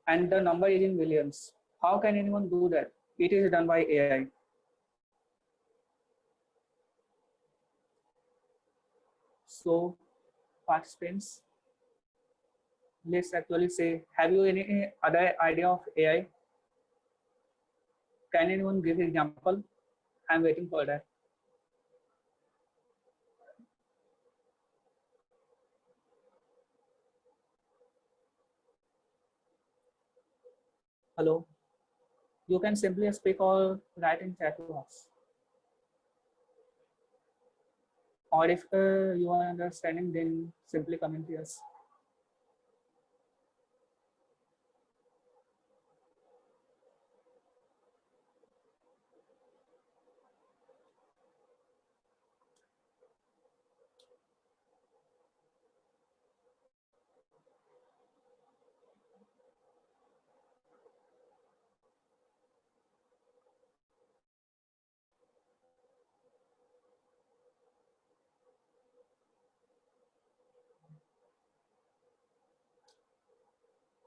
and the number is in millions. How can anyone do that? It is done by AI. So, participants, let's actually say, have you any other idea of AI? Can anyone give an example? I'm waiting for that. Hello? You can simply speak or write in chat box. Or if you are understanding, then simply comment yes.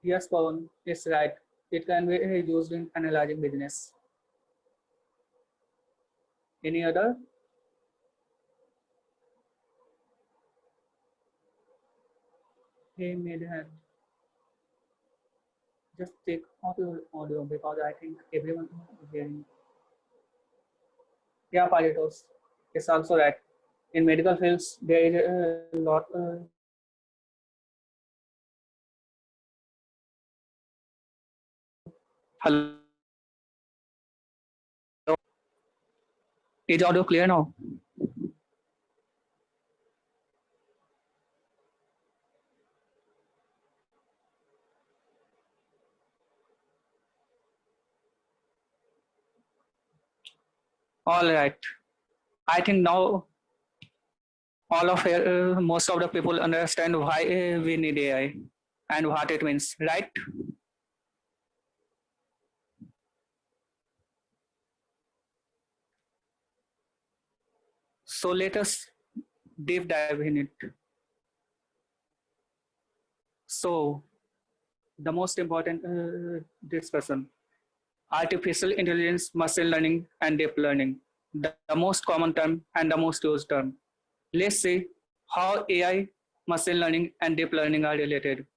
Yes, Pawan is right. It can be used in analyzing business. Any other? He made hand. Just take off your audio because I think everyone is hearing. Yeah, Paritos. It's also right. In medical fields, there is a lot. Hello. Is audio clear now? All right. I think now all of most of the people understand why we need AI and what it means, right? So let us deep dive in it. So the most important discussion: artificial intelligence, machine learning, and deep learning. The most common term and the most used term. Let's see how AI, machine learning, and deep learning are related.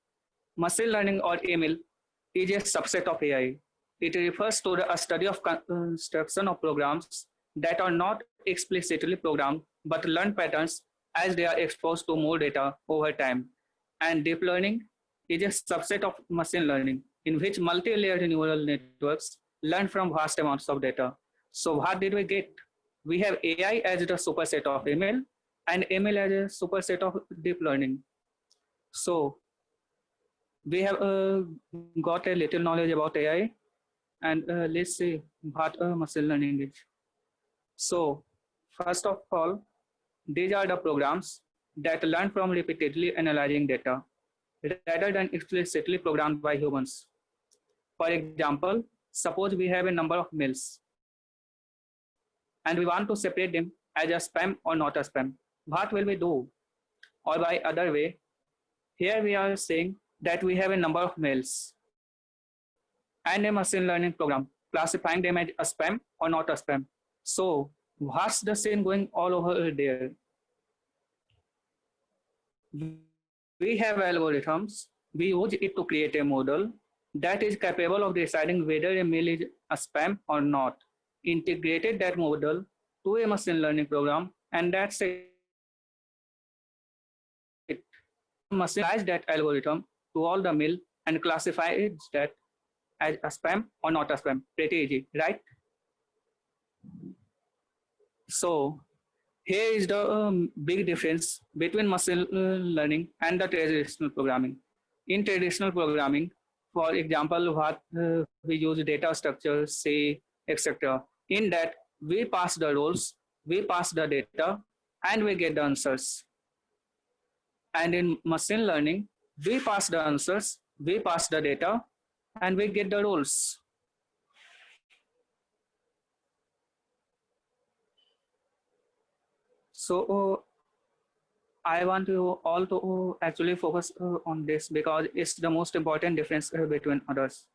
Machine learning or ML is a subset of AI. It refers to a study of construction of programs that are not explicitly programmed but learn patterns as they are exposed to more data over time. And deep learning is a subset of machine learning in which multi-layered neural networks learn from vast amounts of data. So what did we get? We have AI as the superset of ML and ML as a superset of deep learning. So we have got a little knowledge about AI, and let's see what machine learning is. So first of all, these are the programs that learn from repeatedly analyzing data rather than explicitly programmed by humans. For example, suppose we have a number of mails and we want to separate them as a spam or not a spam. What will we do? Or by other way, here we are saying that we have a number of mails and a machine learning program classifying them as a spam or not a spam. So what's the scene going all over there? We have algorithms. We use it to create a model that is capable of deciding whether a mail is a spam or not. Integrated that model to a machine learning program, and that's it. Machine applies that algorithm to all the mail and classifies that as a spam or not a spam. Pretty easy, right? So here is the big difference between machine learning and the traditional programming. In traditional programming, for example, what we use data structures, say, etc. In that, we pass the roles, we pass the data, and we get the answers. And in machine learning, we pass the answers, we pass the data, and we get the roles. So I want you all to actually focus on this because it's the most important difference between others.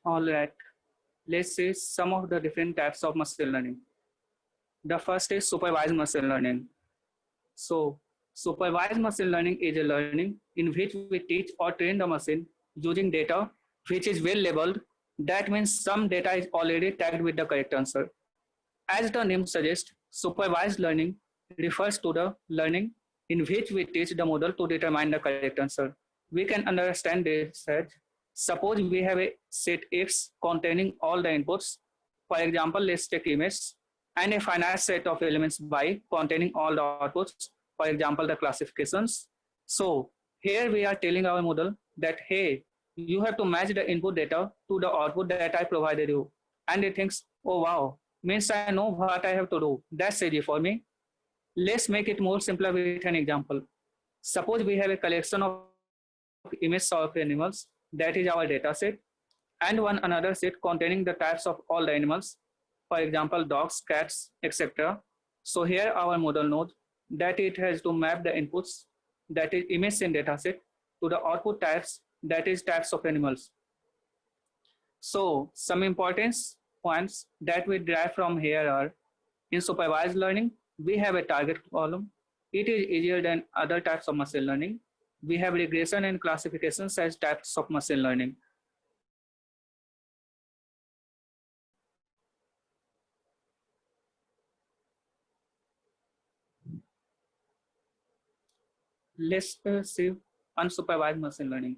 All right, let's see some of the different types of machine learning. The first is supervised machine learning. So, supervised machine learning is a learning in which we teach or train the machine using data which is well labeled. That means some data is already tagged with the correct answer. As the name suggests, supervised learning refers to the learning in which we teach the model to determine the correct answer. We can understand this as, suppose we have a set X containing all the inputs. For example, let's take image and a finite set of elements Y containing all the outputs. For example, the classifications. So here we are telling our model that, hey, you have to match the input data to the output that I provided you. And it thinks, oh wow, means I know what I have to do. That's easy for me. Let's make it more simpler with an example. Suppose we have a collection of images of animals, that is our data set, and one another set containing the types of all the animals, for example, dogs, cats, etc. So here our model knows that it has to map the inputs, that is image in data set, to the output types, that is types of animals. So some importance points that we derive from here are, in supervised learning, we have a target column. It is easier than other types of machine learning. We have regression and classifications as types of machine learning. Let's see unsupervised machine learning.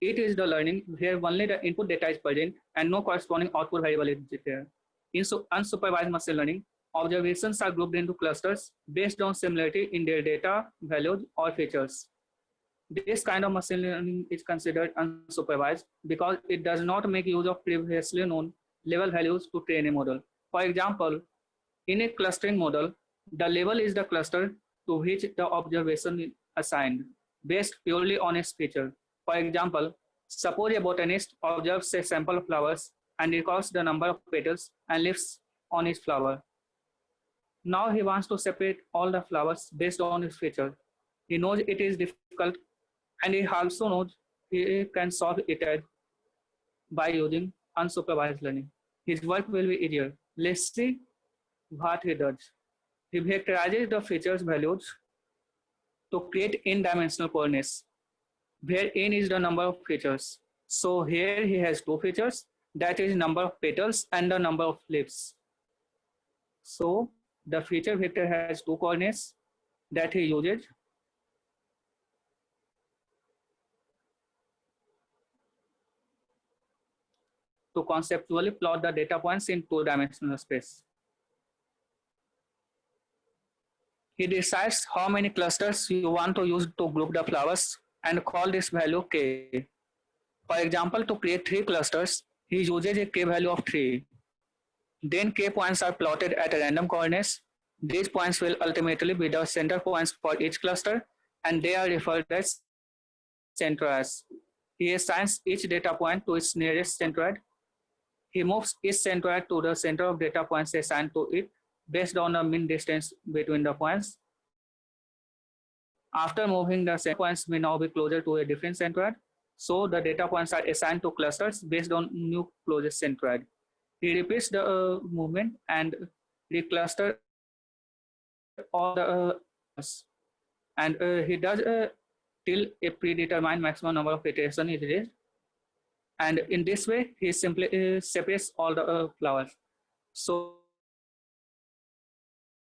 It is the learning where only the input data is present and no corresponding output variable is there. In unsupervised machine learning, observations are grouped into clusters based on similarity in their data, values, or features. This kind of machine learning is considered unsupervised because it does not make use of previously known level values to train a model. For example, in a clustering model, the label is the cluster to which the observation is assigned, based purely on its feature. For example, suppose a botanist observes a sample of flowers and records the number of petals and leaves on each flower. Now he wants to separate all the flowers based on its feature. He knows it is difficult, and he also knows he can solve it by using unsupervised learning. His work will be easier. Let's see what he does. He vectorizes the features values to create n-dimensional coordinates, where n is the number of features. So here he has two features, that is number of petals and the number of leaves. So the feature vector has two coordinates that he uses. To conceptually plot the data points in two-dimensional space. He decides how many clusters you want to use to group the flowers and call this value k. For example, to create 3 clusters, he uses a k value of 3. Then k points are plotted at a random coordinates. These points will ultimately be the center points for each cluster, and they are referred as centroids. He assigns each data point to its nearest centroid. He moves each centroid to the center of data points assigned to it based on the mean distance between the points. After moving, the center points may now be closer to a different centroid. So the data points are assigned to clusters based on new closest centroid. He repeats the movement and recluster all the and he does till a predetermined maximum number of iterations is reached. And in this way, he simply separates all the flowers. So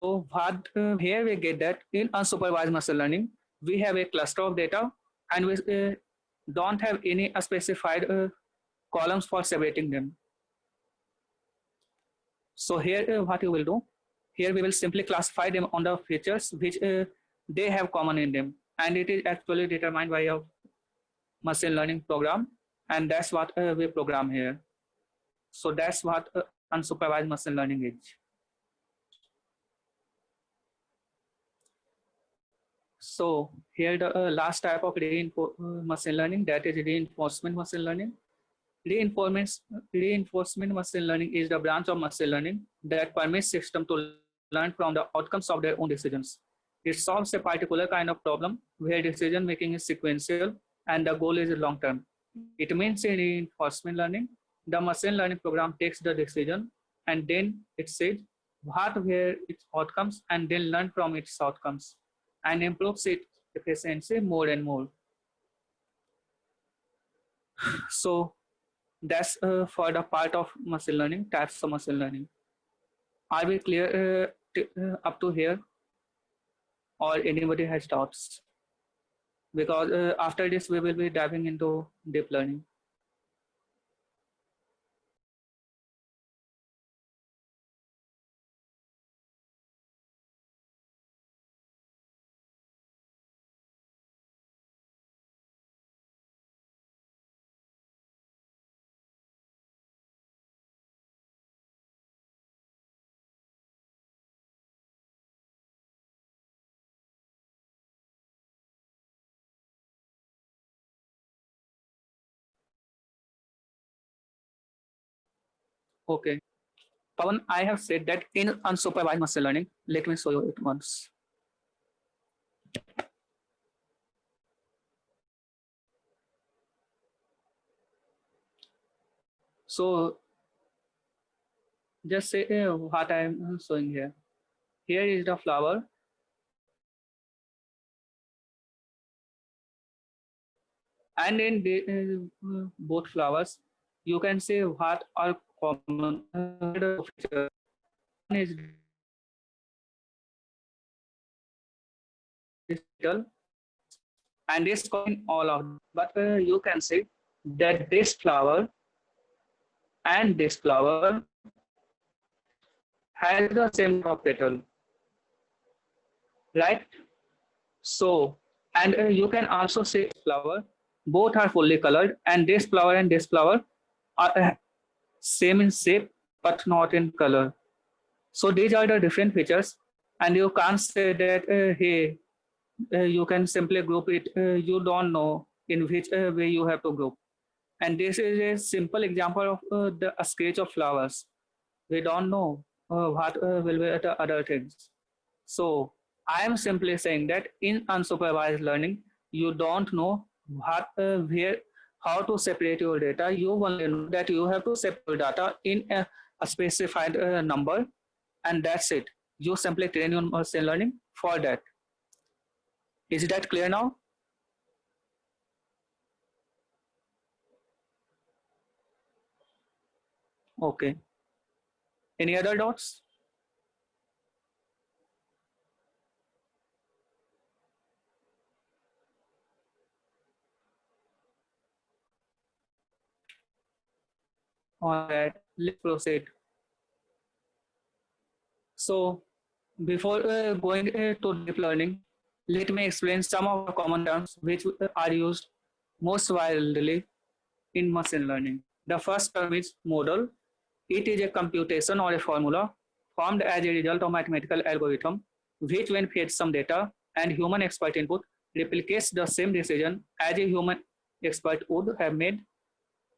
what here we get that in unsupervised machine learning, we have a cluster of data and we don't have any specified columns for separating them. So here what you will do, here we will simply classify them on the features which they have common in them, and it is actually determined by a machine learning program, and that's what we program here. So that's what unsupervised machine learning is. So here the last type of machine learning, that is reinforcement machine learning. Reinforcement, reinforcement machine learning is the branch of machine learning that permits system to learn from the outcomes of their own decisions. It solves a particular kind of problem where decision making is sequential and the goal is long term. It means in reinforcement learning, the machine learning program takes the decision and then it says what were its outcomes and then learn from its outcomes and improves its efficiency more and more. So that's for the part of machine learning, types of machine learning. Are we clear up to here, or anybody has doubts? Because after this, we will be diving into deep learning. Okay. Pawan, I have said that in unsupervised machine learning, let me show you it once. So just say what I am showing here. Here is the flower, and in both flowers, you can say what are common features. One is digital, and it's common all of them. But you can say that this flower and this flower has the same crop petal, right? So, and you can also say flower, both are fully colored, and this flower are same in shape, but not in color. So these are the different features, and you can't say that, hey, you can simply group it. You don't know in which way you have to group. And this is a simple example of a sketch of flowers. We don't know what will be the other things. So I am simply saying that in unsupervised learning, you don't know what, where, how to separate your data. You only know that you have to separate your data in a specified number, and that's it. You simply train your machine learning for that. Is that clear now? Okay. Any other dots? All right, let's proceed. So before going to deep learning, let me explain some of the common terms which are used most widely in machine learning. The first term is model. It is a computation or a formula formed as a result of mathematical algorithm, which when fed some data and human expert input, replicates the same decision as a human expert would have made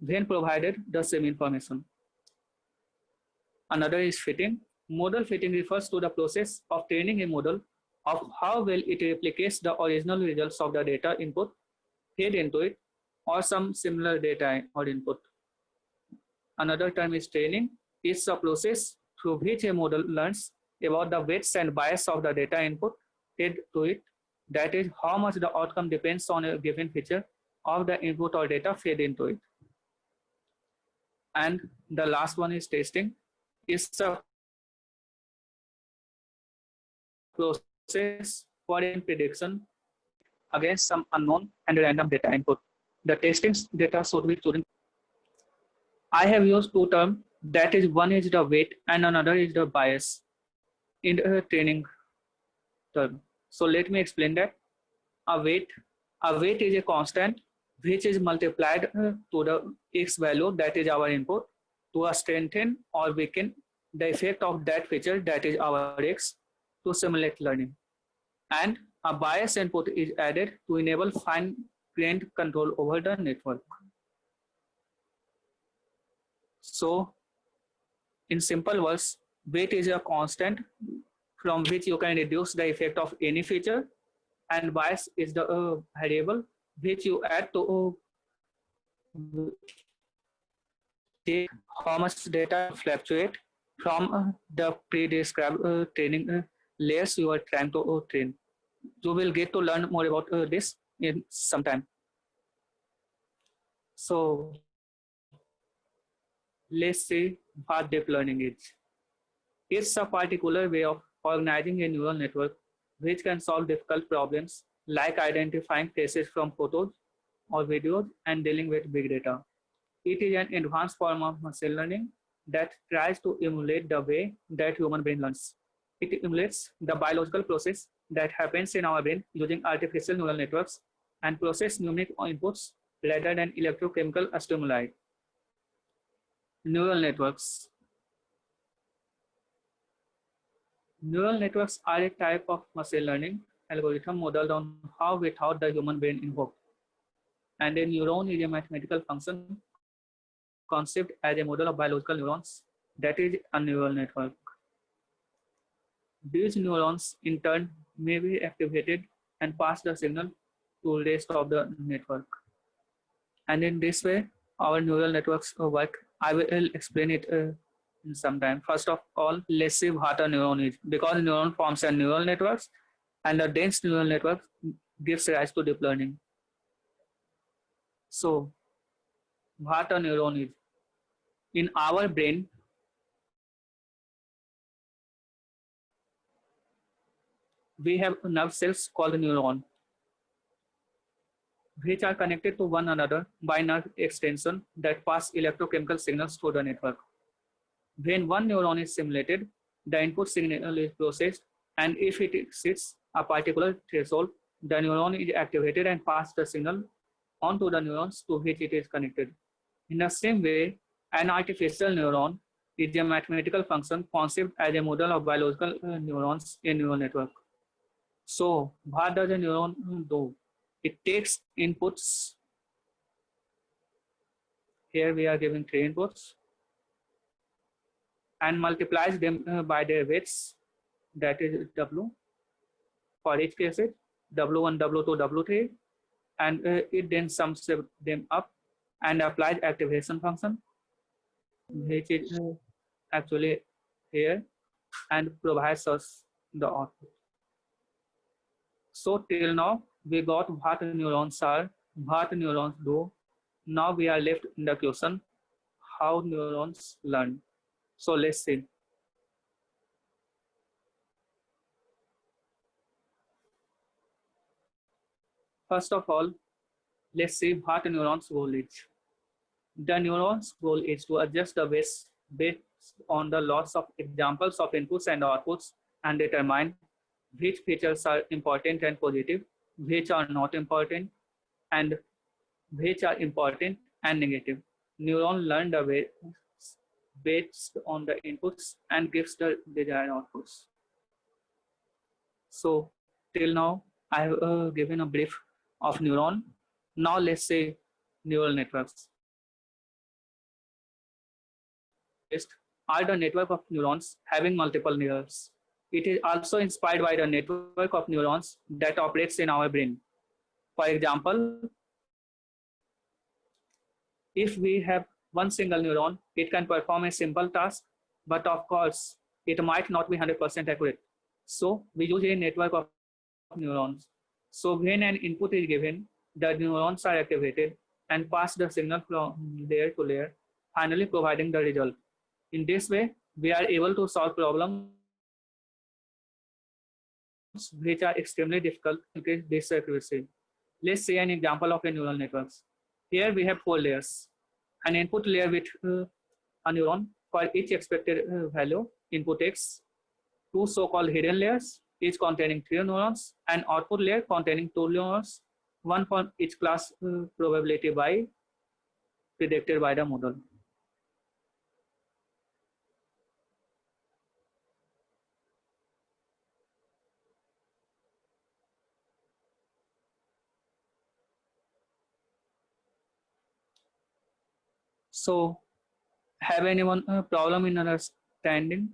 when provided the same information. Another is fitting. Model fitting refers to the process of training a model of how well it replicates the original results of the data input fed into it or some similar data or input. Another term is training. It's a process through which a model learns about the weights and bias of the data input fed to it. That is how much the outcome depends on a given feature of the input or data fed into it. And the last one is testing. It's a process for in prediction against some unknown and random data input. The testing data should be chosen. I have used two terms, that is one is the weight and another is the bias in the training term. So let me explain that. A weight, a weight is a constant which is multiplied to the x value, that is our input, to strengthen or weaken the effect of that feature, that is our x, to simulate learning. And a bias input is added to enable fine-grained control over the network. So, in simple words, weight is a constant from which you can reduce the effect of any feature, and bias is the variable which you add to check how much data fluctuate from the pre-described training layers you are trying to train. You will get to learn more about this in some time. So let's see what deep learning is. It's a particular way of organizing a neural network which can solve difficult problems like identifying faces from photos or videos and dealing with big data. It is an advanced form of machine learning that tries to emulate the way that human brain learns. It emulates the biological process that happens in our brain using artificial neural networks and process numeric inputs rather than electrochemical stimuli. Neural networks. Neural networks are a type of machine learning algorithm modeled on how we thought the human brain invoked. And a neuron is a mathematical function conceived as a model of biological neurons that is a neural network. These neurons in turn may be activated and pass the signal to the rest of the network. And in this way, our neural networks work. I will explain it in some time. First of all, let's see what a neuron is. Because neuron forms a neural networks, and a dense neural network gives rise to deep learning. So, what a neuron is? In our brain, we have nerve cells called neuron, which are connected to one another by nerve extension that pass electrochemical signals through the network. When one neuron is stimulated, the input signal is processed, and if it exceeds a particular threshold, the neuron is activated and passes the signal onto the neurons to which it is connected. In the same way, an artificial neuron is a mathematical function conceived as a model of biological neurons in neural network. So, what does a neuron do? It takes inputs. Here we are giving 3 inputs and multiplies them by their weights, that is W. For each case, W1, W2, W3, and it then sums them up and applies activation function, which is actually here, and provides us the output. So till now, we got what neurons are, what neurons do. Now we are left in the question, how neurons learn. So let's see. First of all, let's see what neurons goal is. The neuron's goal is to adjust the weights based on the lots of examples of inputs and outputs and determine which features are important and positive, which are not important, and which are important and negative. Neuron learn the weights based on the inputs and gives the desired outputs. So till now, I have given a brief of neuron. Now let's say neural networks. Are the network of neurons having multiple layers. It is also inspired by the network of neurons that operates in our brain. For example, if we have one single neuron, it can perform a simple task, but of course, it might not be 100% accurate. So we use a network of neurons. So when an input is given, the neurons are activated and pass the signal from layer to layer, finally providing the result. In this way, we are able to solve problems which are extremely difficult to get this accuracy. Let's see an example of a neural network. Here we have 4 layers. An input layer with a neuron for each expected value, input X, 2 so-called hidden layers, each containing 3 neurons, and output layer containing 2 neurons, one for each class probability by predicted by the model. So have anyone a problem in understanding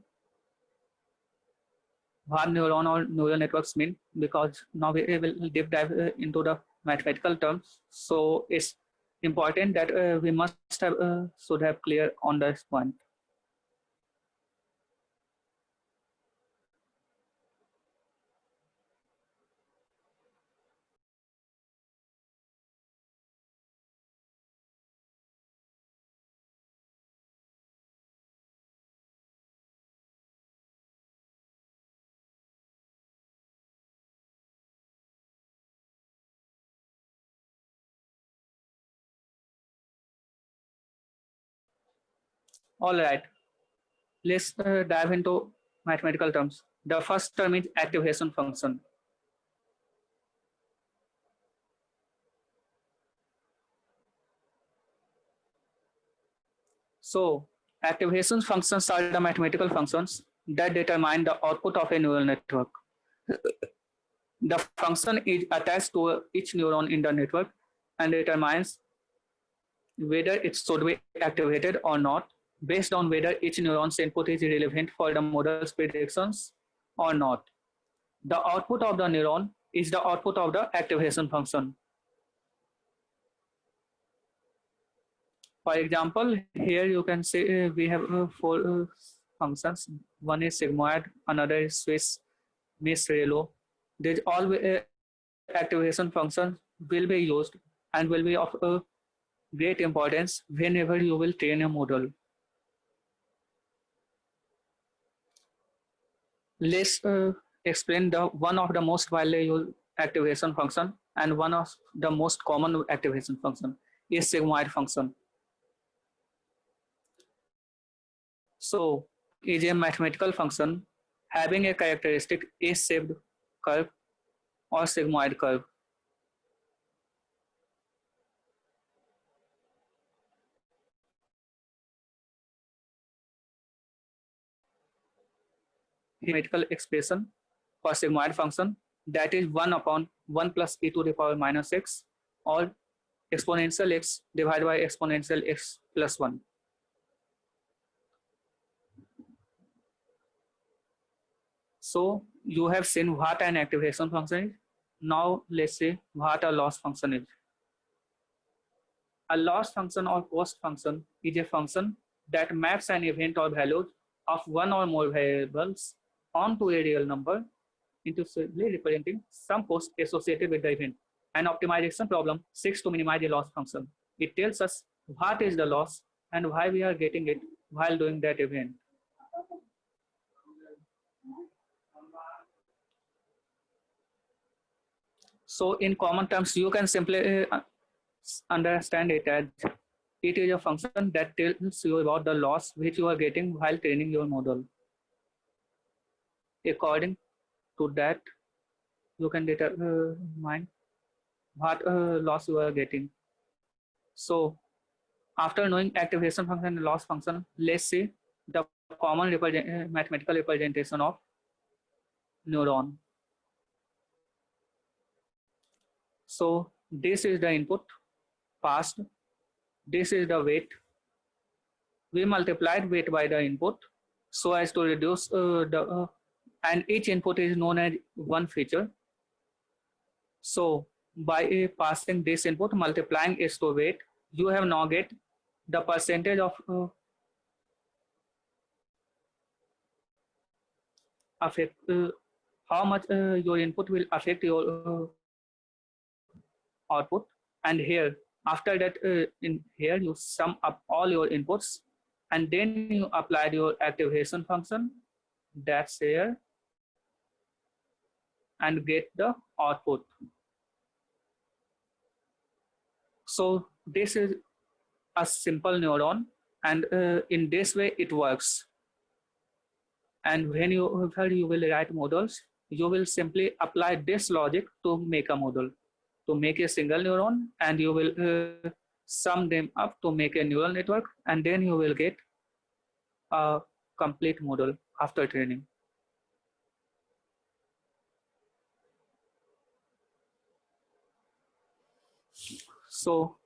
what neuron or neural networks mean? Because now we will deep dive into the mathematical terms. So it's important that we must have should have clear on this point. All right, let's dive into mathematical terms. The first term is activation function. So activation functions are the mathematical functions that determine the output of a neural network. The function is attached to each neuron in the network and determines whether it should be activated or not based on whether each neuron's input is relevant for the model's predictions or not. The output of the neuron is the output of the activation function. For example, here you can say we have four functions. One is sigmoid, another is Swiss, Miss Relo. These all activation functions will be used and will be of great importance whenever you will train a model. Let's explain the one of the most widely used activation function and one of the most common activation function is sigmoid function. So is a mathematical function having a characteristic A-shaped curve or sigmoid curve. Mathematical expression for sigmoid function that is 1 upon 1 plus e to the power minus x or exponential x divided by exponential x plus 1. So you have seen what an activation function is. Now let's see what a loss function is. A loss function or cost function is a function that maps an event or values of one or more variables onto a real number into simply representing some cost associated with the event. An optimization problem seeks to minimize a loss function. It tells us what is the loss and why we are getting it while doing that event. So in common terms, you can simply understand it as it is a function that tells you about the loss which you are getting while training your model. According to that, you can determine what loss you are getting. So after knowing activation function and loss function, let's see the common mathematical representation of neuron. So this is the input passed. This is the weight. We multiplied weight by the input so as to reduce and each input is known as one feature. So by passing this input, multiplying is to weight, you have now get the percentage of affect how much your input will affect your output. And here, after that, in here you sum up all your inputs, and then you apply your activation function. That's here, and get the output. So this is a simple neuron, and in this way it works. And when you will write models, you will simply apply this logic to make a model, to make a single neuron, and you will sum them up to make a neural network, and then you will get a complete model after training. So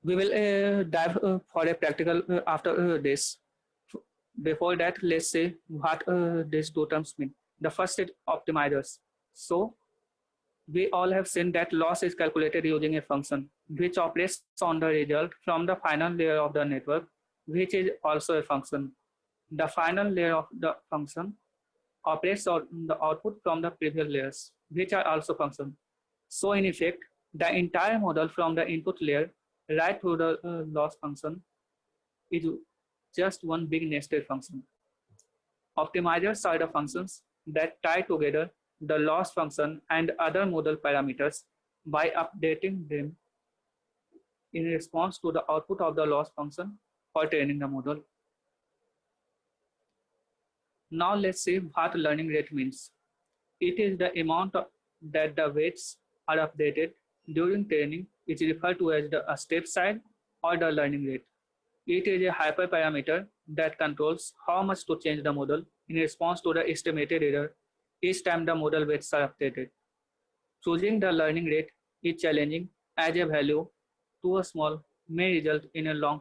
We will dive for a practical after this. Before that, let's say what these two terms mean. The first is optimizers. So we all have seen that loss is calculated using a function which operates on the result from the final layer of the network, which is also a function. The final layer of the function operates on the output from the previous layers, which are also functions. So in effect, the entire model from the input layer right to the loss function is just one big nested function. Optimizers are the functions that tie together the loss function and other model parameters by updating them in response to the output of the loss function for training the model. Now let's see what learning rate means. It is the amount that the weights are updated during training, which is referred to as the step size or the learning rate. It is a hyperparameter that controls how much to change the model in response to the estimated error each time the model weights are updated. Choosing the learning rate is challenging as a value too small may result in a long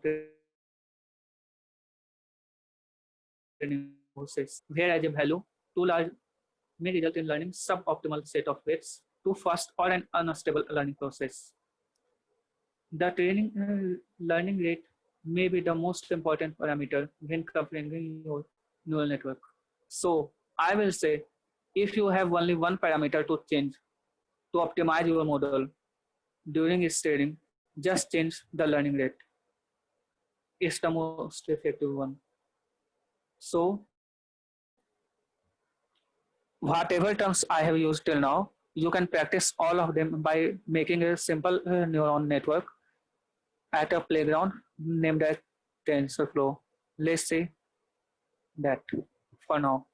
training process, whereas a value too large may result in learning suboptimal set of weights too fast or an unstable learning process. The training learning rate may be the most important parameter when comparing your neural network. So I will say if you have only one parameter to change to optimize your model during its training, just change the learning rate. It's the most effective one. So whatever terms I have used till now, you can practice all of them by making a simple neuron network at a playground named as TensorFlow. Let's say that for now.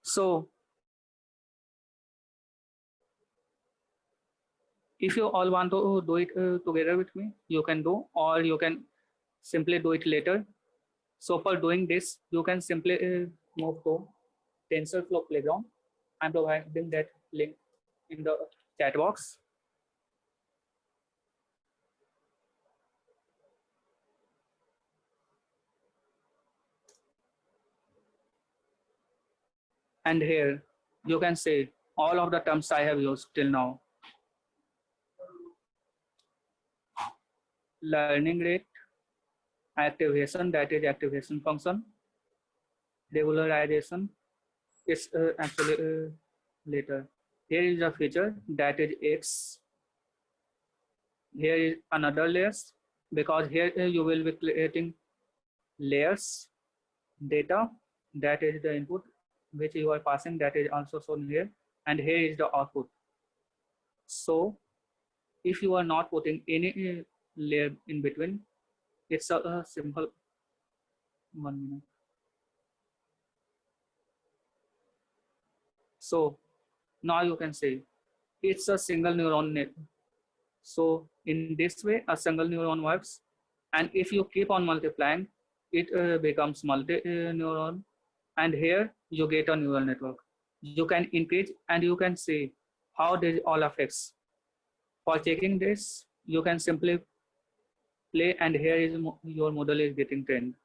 So if you all want to do it together with me, you can do, or you can simply do it later. So for doing this, you can simply move to TensorFlow Playground. I'm providing that link in the chat box. And here you can see all of the terms I have used till now. Learning rate, activation, that is activation function, regularization is actually later. Here is a feature that is X. Here is another layers because here you will be creating layers data, that is the input which you are passing, that is also shown here, and here is the output. So if you are not putting any layer in between, it's a simple 1 minute. So now you can say it's a single neuron net. So in this way, a single neuron works, and if you keep on multiplying, it becomes multi-neuron, and here you get a neural network. You can increase and you can see how this all affects. For checking this, you can simply play, and here is your model is getting trained.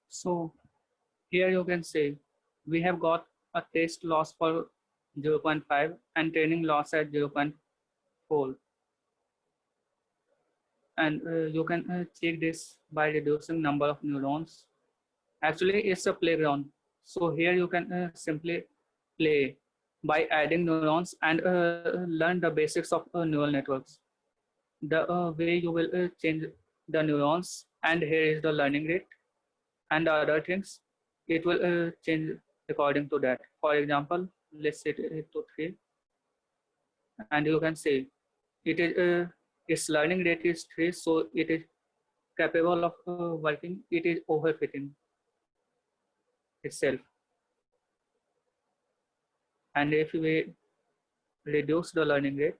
So here you can say we have got a test loss for 0.5 and training loss at 0.4. And you can check this by reducing number of neurons. Actually, it's a playground. So here you can simply play by adding neurons and learn the basics of neural networks. The way you will change the neurons, and here is the learning rate and the other things. It will change according to that. For example, let's set it to 3, and you can say it is its learning rate is 3, so it is capable of working. It is overfitting itself. And if we reduce the learning rate,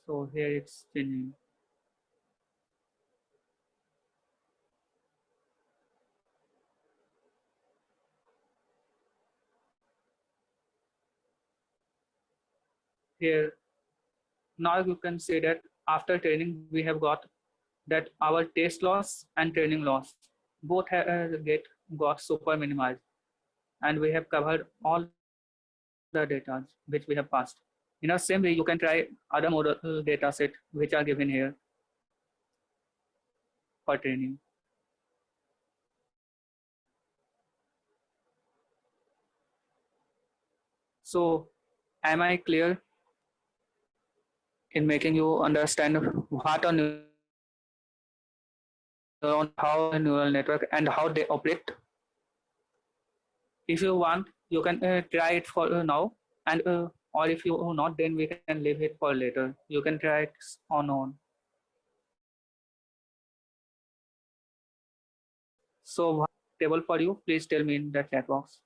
so here it's changing. Here, now you can say that after training, we have got that our taste loss and training loss both got super minimized, and we have covered all the data which we have passed. In the same way, you can try other model data set which are given here for training. So, am I clear in making you understand what a neuron, how a neural network, and how they operate? If you want, you can try it for now, and or if you not, then we can leave it for later. You can try it on. So, what table for you? Please tell me in the chat box.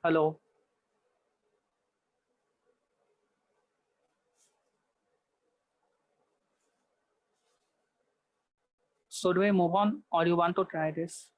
Hello. So do we move on, or you want to try this?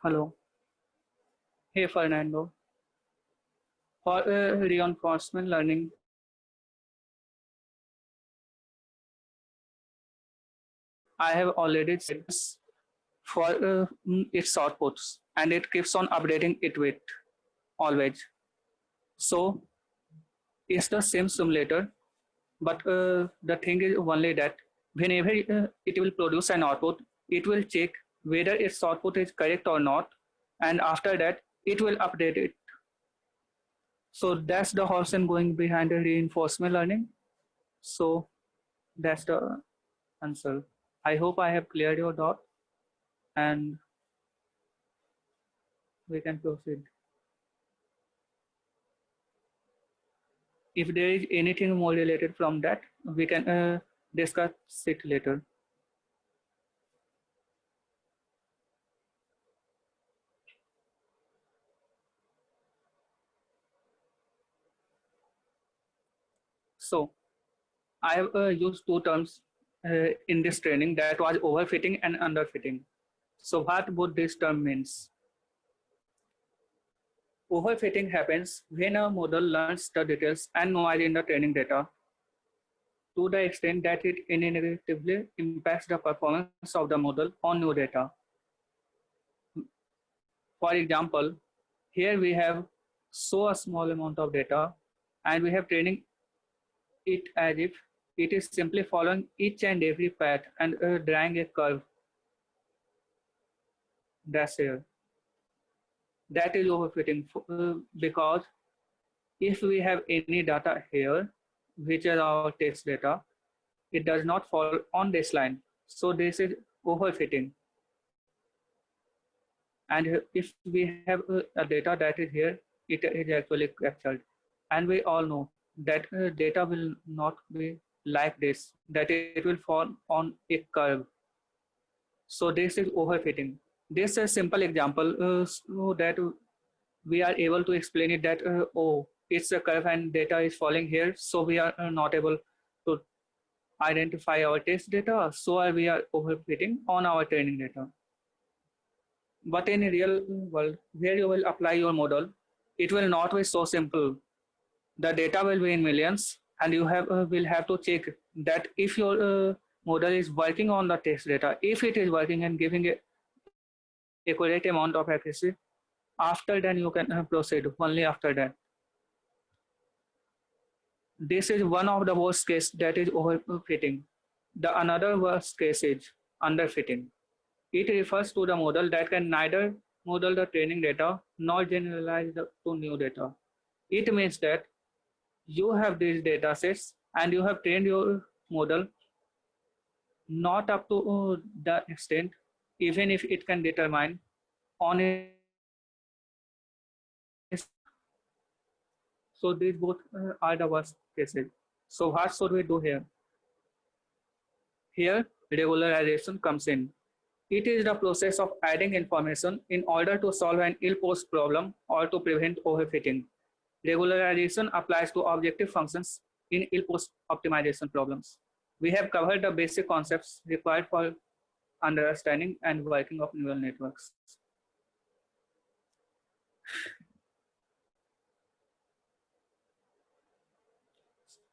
Hello. Hey, Fernando. For reinforcement learning, I have already said this for its outputs, and it keeps on updating it with always. So it's the same simulator, but the thing is only that whenever it will produce an output, it will check whether its output is correct or not, and after that, it will update it. So that's the whole thing going behind the reinforcement learning. So that's the answer. I hope I have cleared your doubt, and we can proceed. If there is anything more related from that, we can discuss it later. So I have used two terms in this training, that was overfitting and underfitting. So what both these term means? Overfitting happens when a model learns the details and noise in the training data to the extent that it inevitably impacts the performance of the model on new data. For example, here we have so a small amount of data and we have training it as if it is simply following each and every path and drawing a curve. That's here. That is overfitting because if we have any data here, which is our text data, it does not fall on this line. So this is overfitting. And if we have a data that is here, it is actually captured. And we all know that data will not be like this, that it will fall on a curve. So this is overfitting. This is a simple example so that we are able to explain it that, oh, it's a curve and data is falling here. So we are not able to identify our test data. So we are overfitting on our training data. But in a real world, where you will apply your model, it will not be so simple. The data will be in millions, and you will have to check that if your model is working on the test data, if it is working and giving a accurate amount of accuracy, after then you can proceed only after that. This is one of the worst case, that is overfitting. The another worst case is underfitting. It refers to the model that can neither model the training data nor generalize to new data. It means that you have these data sets and you have trained your model not up to the extent, even if it can determine on its. So these both are the worst cases. So what should we do here? Here, regularization comes in. It is the process of adding information in order to solve an ill-posed problem or to prevent overfitting. Regularization applies to objective functions in ill-posed optimization problems. We have covered the basic concepts required for understanding and working of neural networks.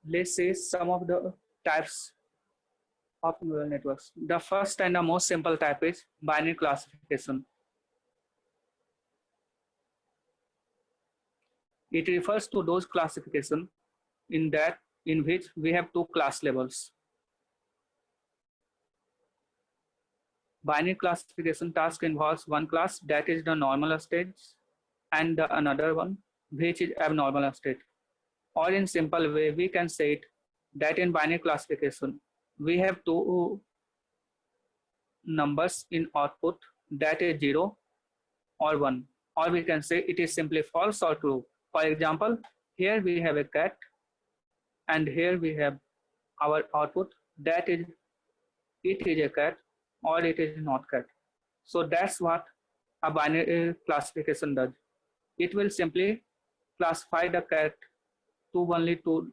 Let's see some of the types of neural networks. The first and the most simple type is binary classification. It refers to those classification in which we have two class levels. Binary classification task involves one class, that is the normal state, and the another one which is abnormal state. Or in simple way, we can say it that in binary classification, we have two numbers in output, that is 0 or 1, or we can say it is simply false or true. For example, here we have a cat and here we have our output, that is it is a cat or it is not cat. So that's what a binary classification does. It will simply classify the cat to only two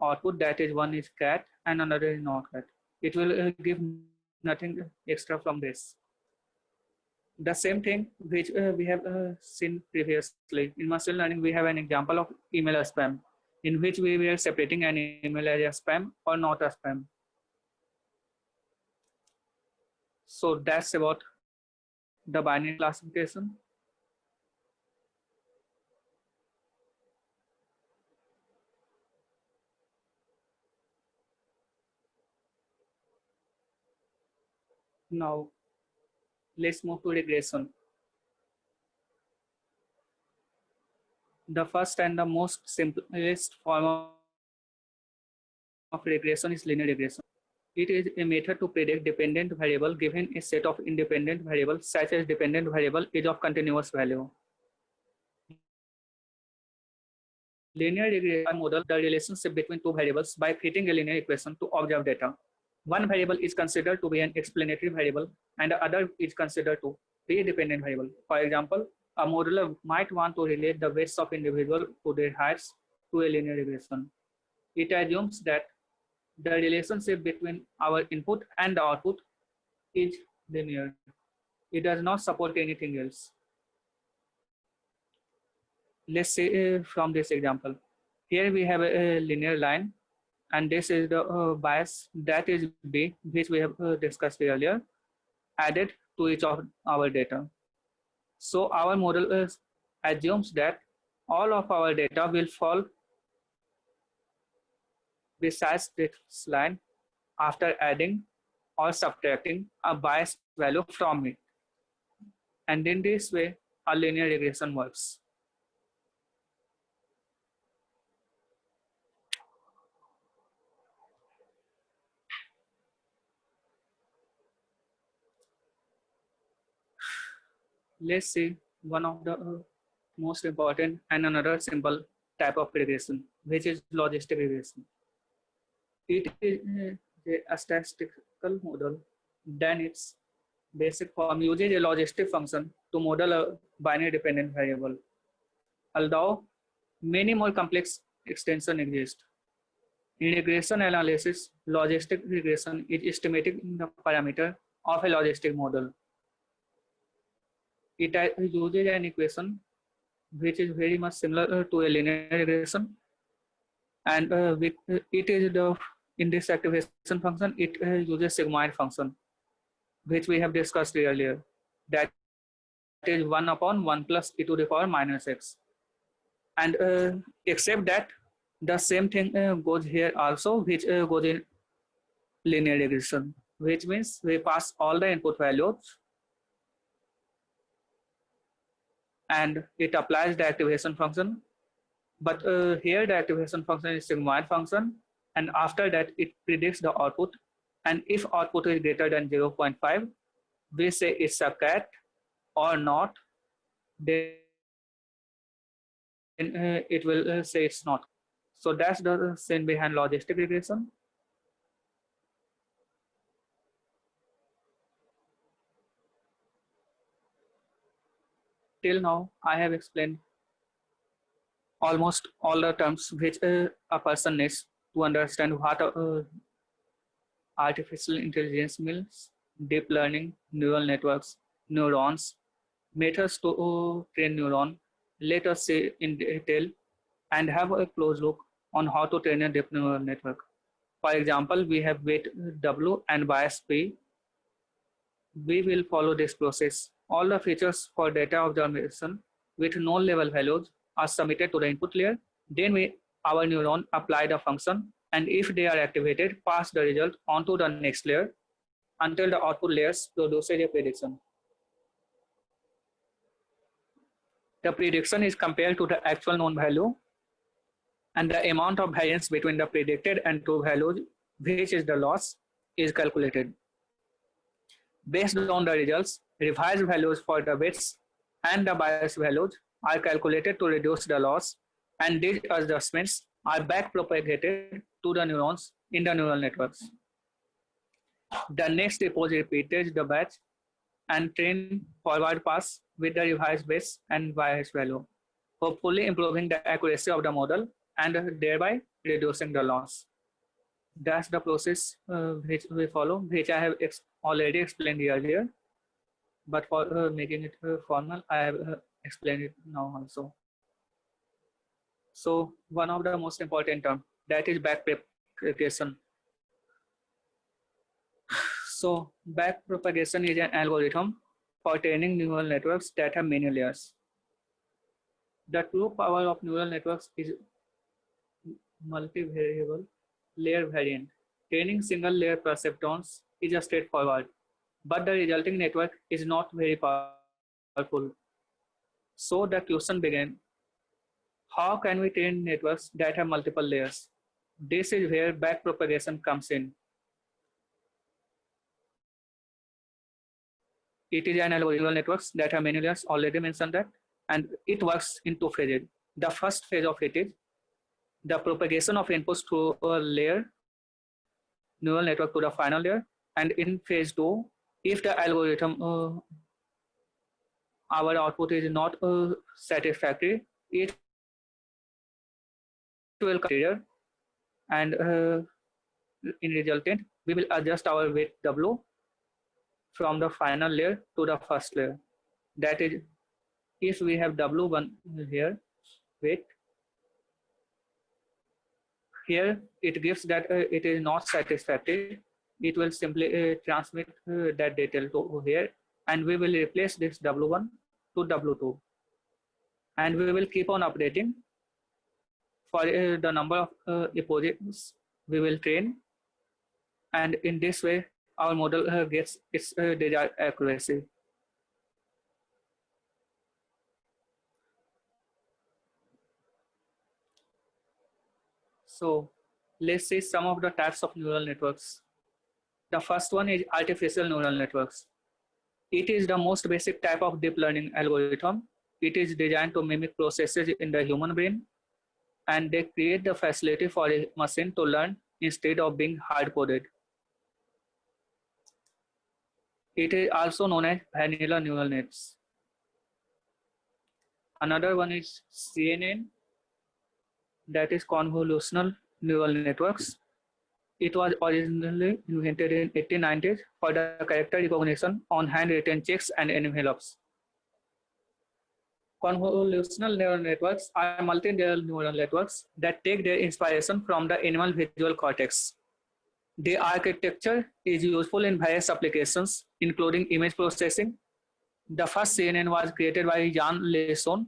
output, that is one is cat and another is not cat. It will give nothing extra from this. The same thing which we have seen previously. In machine learning, we have an example of email spam, in which we were separating an email as a spam or not a spam. So that's about the binary classification. Now let's move to regression. The first and the most simplest form of regression is linear regression. It is a method to predict dependent variable given a set of independent variables such as dependent variable is of continuous value. Linear regression model the relationship between two variables by fitting a linear equation to observed data. One variable is considered to be an explanatory variable and the other is considered to be a dependent variable. For example, a modeler might want to relate the weights of individuals to their heights to a linear regression. It assumes that the relationship between our input and the output is linear. It does not support anything else. Let's say from this example, here we have a linear line and this is the bias that is B, which we have discussed earlier, added to each of our data. So our model assumes that all of our data will fall besides this line after adding or subtracting a bias value from it. And in this way, a linear regression works. Let's see one of the most important and another simple type of regression, which is logistic regression. It is a statistical model. Then its basic form uses a logistic function to model a binary dependent variable. Although many more complex extensions exist. In regression analysis, logistic regression is estimating the parameter of a logistic model. It uses an equation which is very much similar to a linear regression, and it is the in this activation function it uses sigmoid function, which we have discussed earlier. That is 1 upon 1 plus e to the power minus x, and except that the same thing goes here also, which goes in linear regression, which means we pass all the input values and it applies the activation function. But here the activation function is sigmoid function, and after that it predicts the output, and if output is greater than 0.5, we say it's a cat, or not, then it will say it's not. So that's the sin behind logistic regression. Till now, I have explained almost all the terms which a person needs to understand what artificial intelligence means, deep learning, neural networks, neurons, methods to train neuron. Let us see in detail and have a close look on how to train a deep neural network. For example, we have weight W and bias P. We will follow this process. All the features for data observation with known level values are submitted to the input layer. Then our neuron apply the function, and if they are activated, pass the result onto the next layer until the output layers produces a prediction. The prediction is compared to the actual known value, and the amount of variance between the predicted and true values, which is the loss, is calculated. Based on the results, revised values for the weights and the bias values are calculated to reduce the loss, and these adjustments are back propagated to the neurons in the neural networks. The next step was repeated the batch and train forward pass with the revised base and bias value, hopefully improving the accuracy of the model and thereby reducing the loss. That's the process which we follow, which I have already explained earlier. But for making it formal, I have explained it now also. So one of the most important terms, that is backpropagation. So backpropagation is an algorithm for training neural networks that have many layers. The true power of neural networks is multivariable layer variant. Training single layer perceptrons is straightforward, but the resulting network is not very powerful. So the question began, how can we train networks that have multiple layers? This is where backpropagation comes in. It is an algorithm networks that have many layers, already mentioned that, and it works in two phases. The first phase of it is the propagation of inputs through a layer, neural network to the final layer, and in phase two, if the algorithm, our output is not satisfactory, it will consider, and in resultant, we will adjust our weight W from the final layer to the first layer. That is, if we have W1 here, weight, here it gives that it is not satisfactory. It will simply transmit that data to here, and we will replace this W1 to W2. And we will keep on updating for the number of epochs we will train. And in this way, our model gets its desired accuracy. So let's see some of the types of neural networks. The first one is artificial neural networks. It is the most basic type of deep learning algorithm. It is designed to mimic processes in the human brain, and they create the facility for a machine to learn instead of being hard-coded. It is also known as vanilla neural nets. Another one is CNN, that is convolutional neural networks. It was originally invented in 1890s for the character recognition on handwritten checks and envelopes. Convolutional neural networks are multi-layer neural networks that take their inspiration from the animal visual cortex. The architecture is useful in various applications, including image processing. The first CNN was created by Jan LeSueur,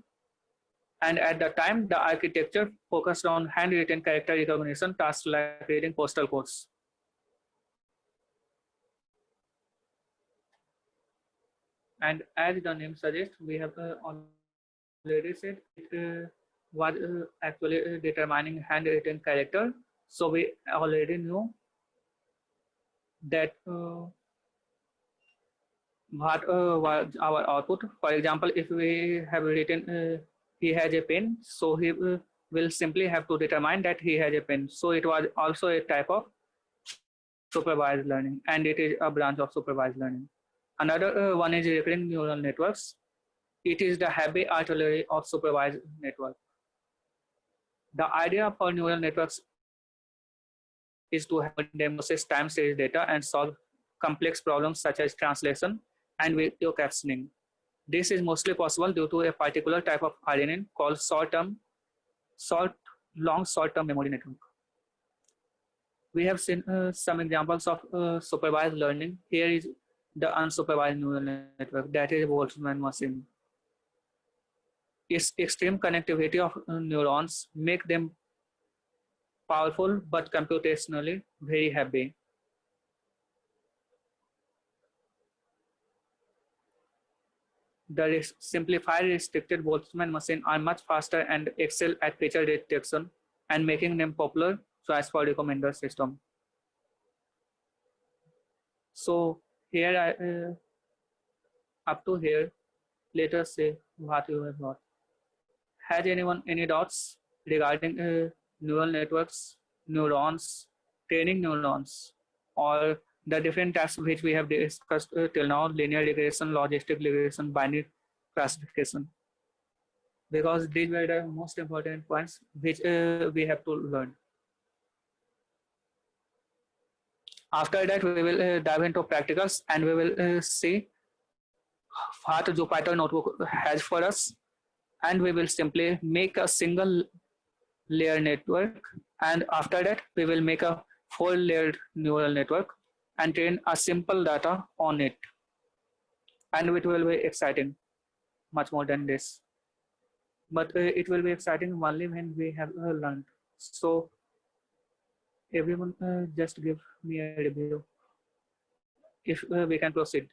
and at the time, the architecture focused on handwritten character recognition tasks like reading postal codes. And as the name suggests, we have already said it was actually determining handwritten character. So we already know that what was our output. For example, if we have written he has a pen, so he will simply have to determine that he has a pen. So it was also a type of supervised learning, and it is a branch of supervised learning. Another one is recurrent neural networks. It is the heavy artillery of supervised network. The idea for neural networks is to have them process time series data and solve complex problems such as translation and video captioning. This is mostly possible due to a particular type of RNN called long short-term memory network. We have seen some examples of supervised learning. Here is the unsupervised neural network, that is Boltzmann machine. Its extreme connectivity of neurons make them powerful but computationally very heavy. The simplified restricted Boltzmann machine are much faster and excel at feature detection and making them popular choice for recommender system. So here, up to here, let us say what you have got. Has anyone any doubts regarding neural networks, neurons, training neurons, or the different tasks which we have discussed till now, linear regression, logistic regression, binary classification? Because these were the most important points which we have to learn. After that, we will dive into practicals, and we will see what Jupyter Notebook has for us, and we will simply make a single layer network, and after that we will make a 4-layered neural network and train a simple data on it, and it will be exciting much more than this, but it will be exciting only when we have learned. So everyone just give me a review if we can proceed.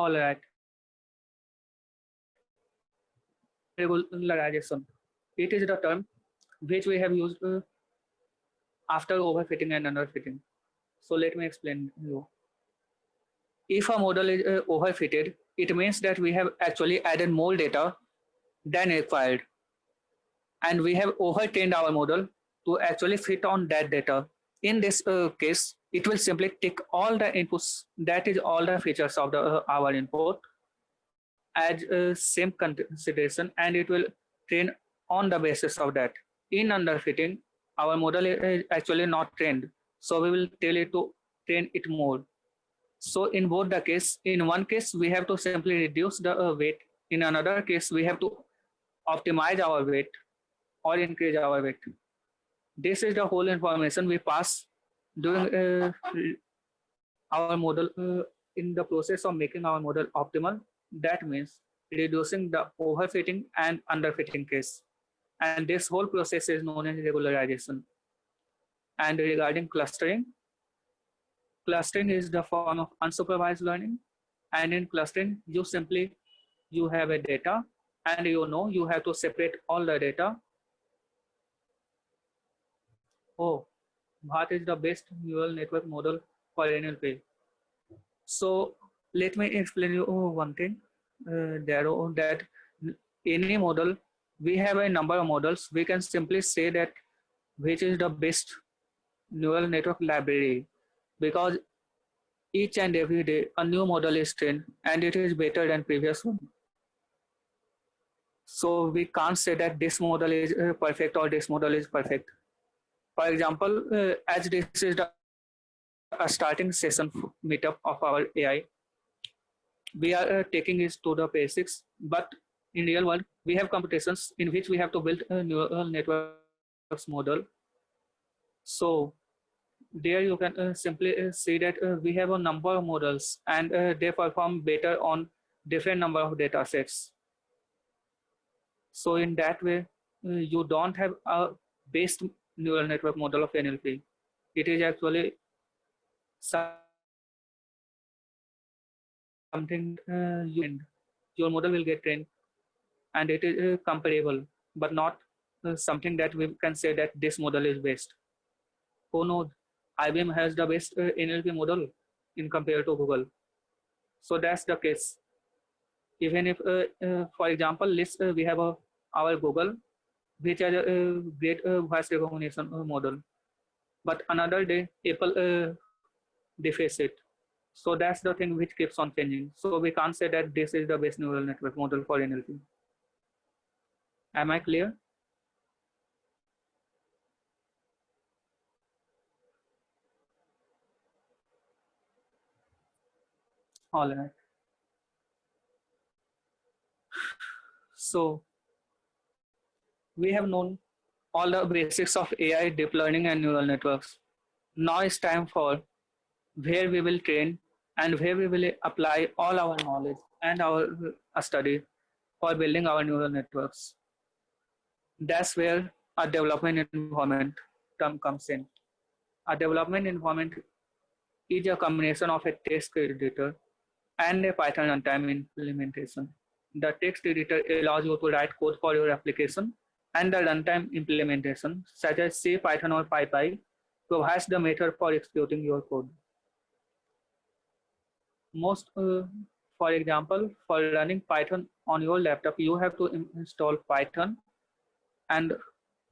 All right. Regularization. It is the term which we have used after overfitting and underfitting. So let me explain you. If a model is overfitted, it means that we have actually added more data than required, and we have overtrained our model to actually fit on that data. In this case, it will simply take all the inputs, that is all the features of our input, as same consideration, and it will train on the basis of that. In underfitting, our model is actually not trained, so we will tell it to train it more. So in both the case, in one case we have to simply reduce the weight. In another case, we have to optimize our weight or increase our weight. This is the whole information we pass during our model in the process of making our model optimal. That means reducing the overfitting and underfitting case. And this whole process is known as regularization. And regarding clustering, clustering is the form of unsupervised learning. And in clustering, you have a data, and you have to separate all the data. Oh, what is the best neural network model for NLP? So let me explain you one thing. That any model, we have a number of models. We can simply say that which is the best neural network library, because each and every day a new model is trained and it is better than previous one. So we can't say that this model is perfect or this model is perfect. For example, as this is a starting session meetup of our AI, we are taking it to the basics, but in real world, we have computations in which we have to build a neural networks model. So there you can simply see that we have a number of models, and they perform better on different number of data sets. So in that way, you don't have a based neural network model of NLP. It is actually something your model will get trained, and it is comparable, but not something that we can say that this model is best. Oh no, IBM has the best NLP model in compared to Google. So that's the case. Even if, for example, we have our Google, which has a great voice recognition model, but another day Apple defaces it. So that's the thing which keeps on changing. So we can't say that this is the best neural network model for NLP. Am I clear? All right. So we have known all the basics of AI, deep learning, and neural networks. Now it's time for where we will train and where we will apply all our knowledge and our study for building our neural networks. That's where a development environment term comes in. A development environment is a combination of a text editor and a Python runtime implementation. The text editor allows you to write code for your application, and the runtime implementation, such as C, Python, or PyPy, provides the method for executing your code. Most, for example, for running Python on your laptop, you have to install Python. And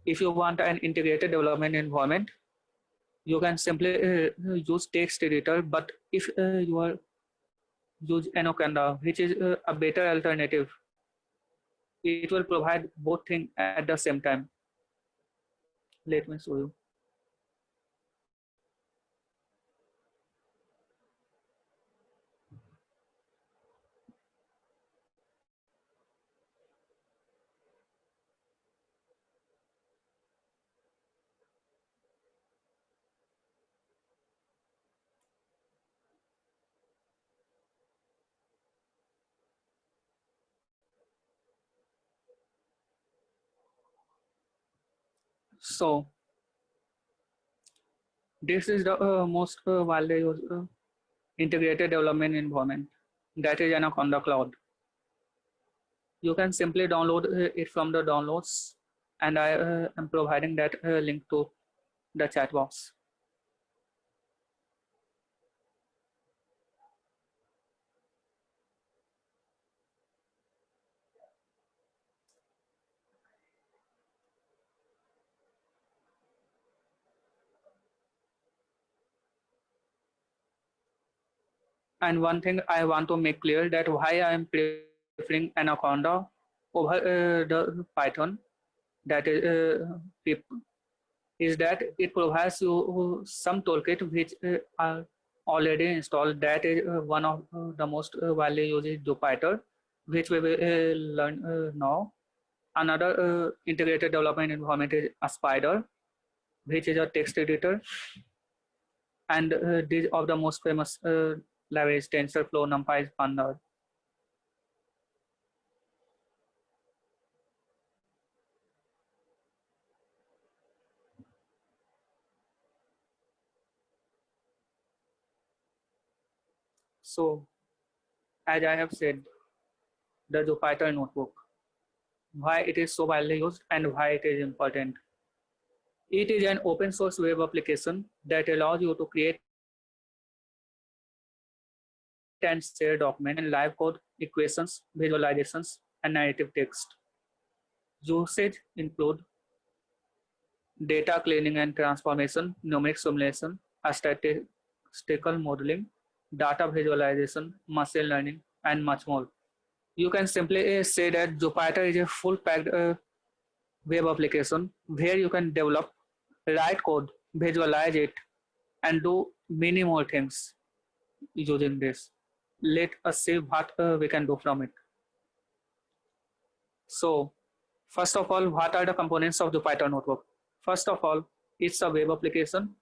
if you want an integrated development environment, you can simply use text editor. But if you are use Anaconda, which is a better alternative, it will provide both things at the same time. Let me show you. So this is the most widely used integrated development environment. that is Anaconda Cloud. You can simply download it from the downloads, and I am providing that link to the chat box. And one thing I want to make clear that why I am preferring Anaconda over the Python, that is pip, is that it provides you some toolkit which are already installed. That is one of the most widely used is Jupyter, which we will learn now. Another integrated development environment is a Spider, which is a text editor, and these of the most famous libraries TensorFlow, NumPy, Pandas. So, as I have said, the Jupyter notebook, why it is so widely used and why it is important. It is an open source web application that allows you to create and share documents and live code, equations, visualizations, and narrative text. Usage include data cleaning and transformation, numeric simulation, statistical modeling, data visualization, machine learning, and much more. You can simply say that Jupyter is a full-packed web application where you can develop, write code, visualize it, and do many more things using this. Let us see what we can do from it. So, first of all, what are the components of Jupyter Notebook? First of all, it's a web application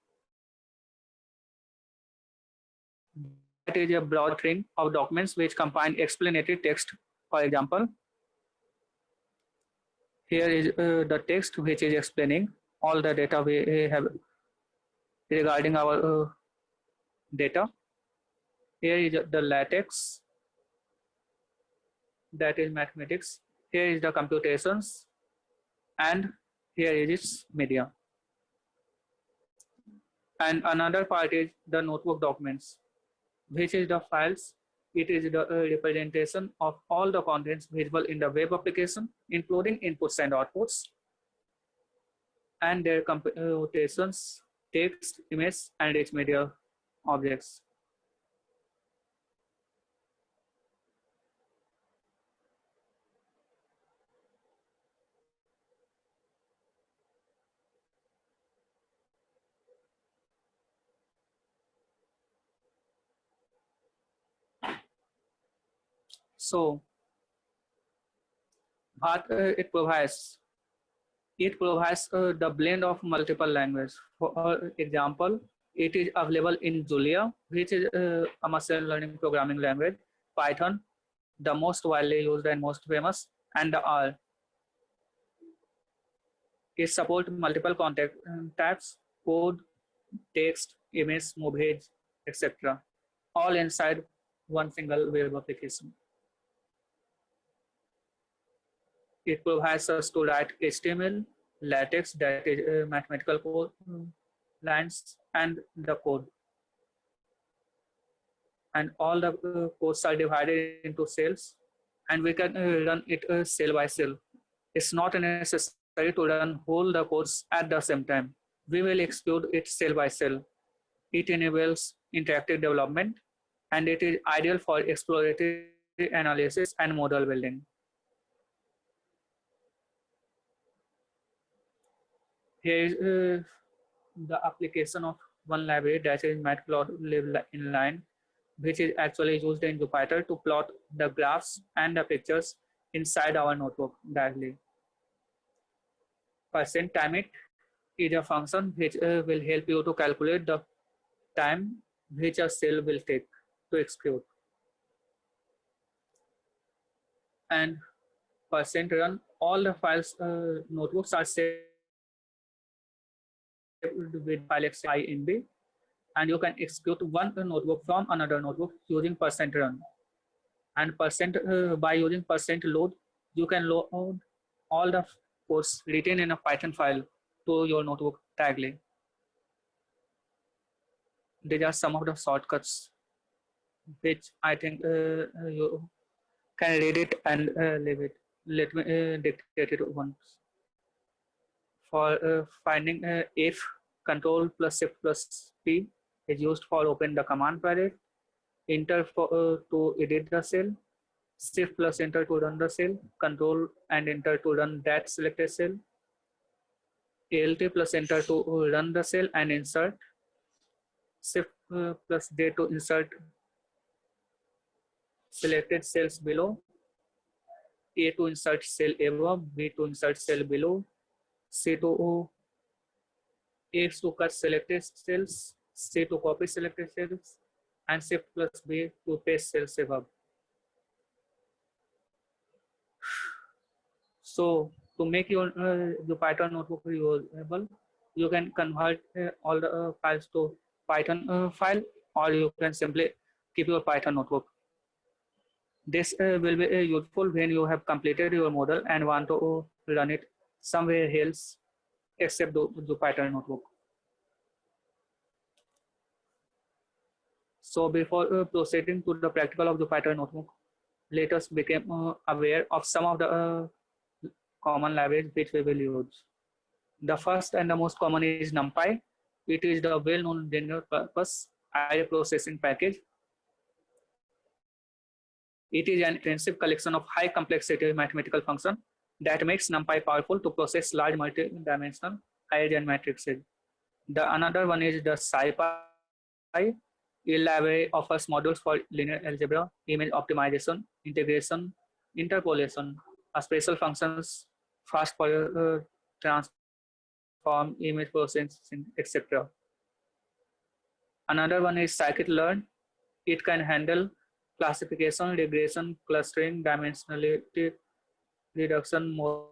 that is a broad string of documents which combine explanatory text. For example, here is the text which is explaining all the data we have regarding our data. Here is the LaTeX, that is mathematics. Here is the computations, and here is its media. And another part is the notebook documents, which is the files. It is the representation of all the contents visible in the web application, including inputs and outputs, and their computations, text, image, and its media objects. So, what it provides? It provides the blend of multiple languages. For example, it is available in Julia, which is a machine learning programming language, Python, the most widely used and most famous, and the R. It supports multiple content types, code, text, image, movies, etc., all inside one single web application. It provides us to write HTML, LaTeX, that is mathematical code, lines, and the code. And all the codes are divided into cells, and we can run it cell by cell. It's not necessary to run whole the codes at the same time. We will execute it cell by cell. It enables interactive development, and it is ideal for exploratory analysis and model building. Here is the application of one library, that is Matplotlib inline, which is actually used in Jupyter to plot the graphs and the pictures inside our notebook directly. %timeit is a function which will help you to calculate the time which a cell will take to execute. And %run, all the files notebooks are saved with file inb, and you can execute one notebook from another notebook using %run. And percent by using percent load, you can load all the codes written in a Python file to your notebook directly. These are some of the shortcuts which I think you can read it and leave it. Let me dictate it once. For finding if control plus shift plus P is used for open the command palette, enter for, to edit the cell, shift plus enter to run the cell, control and enter to run that selected cell, alt plus enter to run the cell and insert, shift plus D to insert selected cells below, A to insert cell above, B to insert cell below, C to A to cut selected cells, C to copy selected cells, and shift plus B to paste cells above. So to make your the Python notebook usable, you can convert all the files to Python file, or you can simply keep your Python notebook. This will be useful when you have completed your model and want to run it somewhere else except the Python notebook. So before proceeding to the practical of the Python notebook, let us become aware of some of the common libraries which we will use. The first and the most common is NumPy. It is the well-known general purpose array processing package. It is an intensive collection of high complexity mathematical functions that makes NumPy powerful to process large multi-dimensional arrays and matrices. The another one is the SciPy. A library offers modules for linear algebra, image optimization, integration, interpolation, special functions, fast Fourier transform, image processing, etc. Another one is scikit-learn. It can handle classification, regression, clustering, dimensionality, reduction, model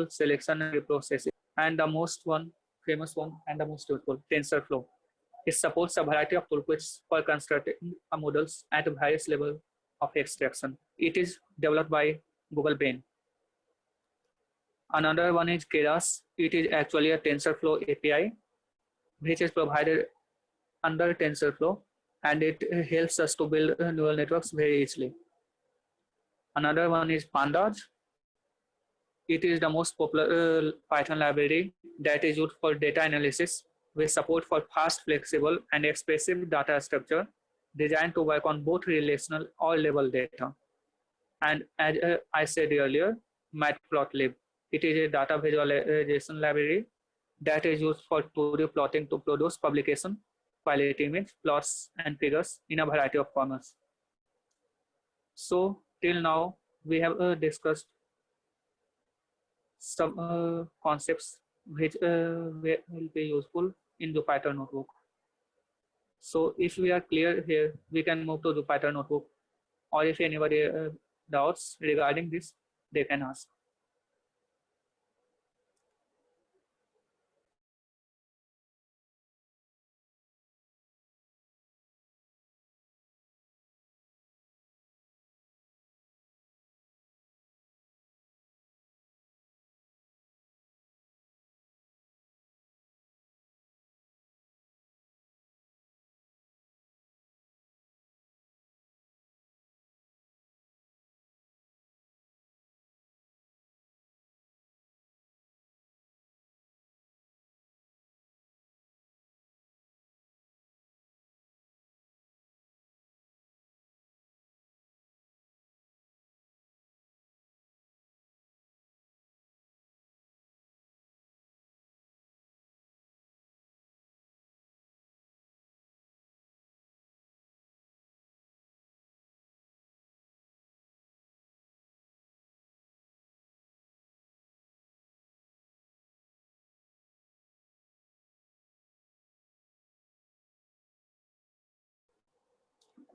selection, and reprocessing. And the most one, famous one, and the most useful, TensorFlow. It supports a variety of toolkits for constructing models at various levels of abstraction. It is developed by Google Brain. Another one is Keras. It is actually a TensorFlow API, which is provided under TensorFlow, and it helps us to build neural networks very easily. Another one is Pandas. It is the most popular Python library that is used for data analysis with support for fast, flexible, and expressive data structure designed to work on both relational or level data. And as I said earlier, Matplotlib. It is a data visualization library that is used for 2D plotting to produce publication, quality image, plots, and figures in a variety of formats. So till now, we have discussed some concepts which will be useful in the Python notebook. So if we are clear here, we can move to the Python notebook, or if anybody doubts regarding this, they can ask.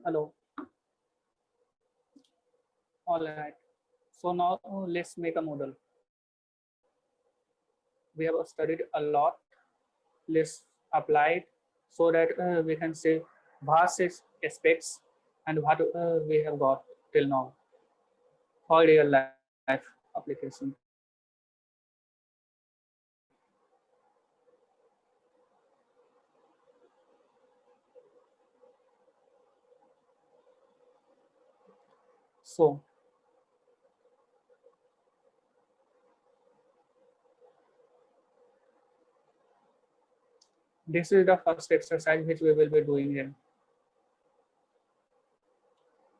Hello. All right. So now let's make a model. We have studied a lot. Let's apply it so that we can say vast aspects and what we have got till now for real life application. So this is the first exercise which we will be doing here.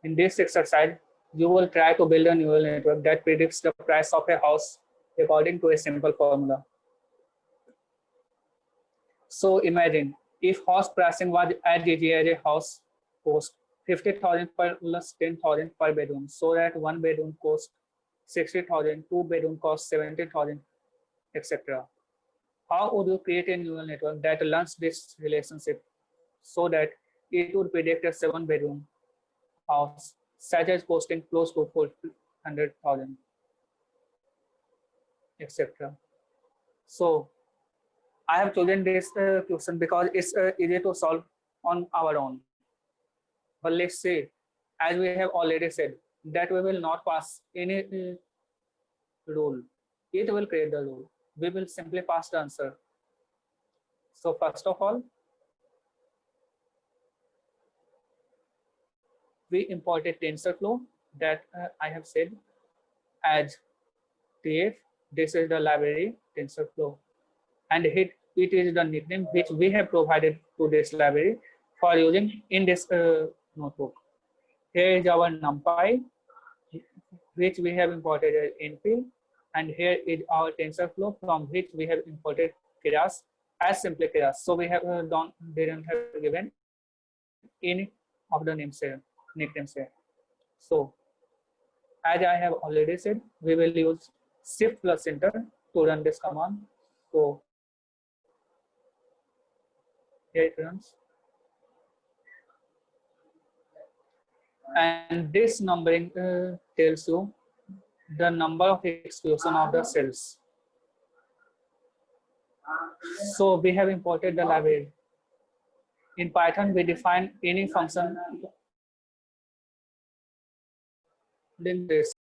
In this exercise, you will try to build a neural network that predicts the price of a house according to a simple formula. So imagine if house pricing was as easy as a house cost 50,000 per plus 10,000 per bedroom, so that one bedroom cost 60,000, two bedroom cost 70,000, etc. How would you create a neural network that learns this relationship so that it would predict a seven bedroom house such as costing close to 400,000, etc. So I have chosen this question because it's easy to solve on our own. But let's say, as we have already said, that we will not pass any rule. It will create the rule. We will simply pass the answer. So first of all, we imported TensorFlow that I have said as TF. This is the library TensorFlow, and it is the nickname which we have provided to this library for using in this notebook. Here is our NumPy, which we have imported as NP, and here is our TensorFlow from which we have imported Keras as simply Keras. So we have didn't have given any of the names here, nicknames here. So as I have already said, we will use Shift plus Enter to run this command. So here it runs. And this numbering tells you the number of execution of the cells. So we have imported the library. In Python, we define any function in this.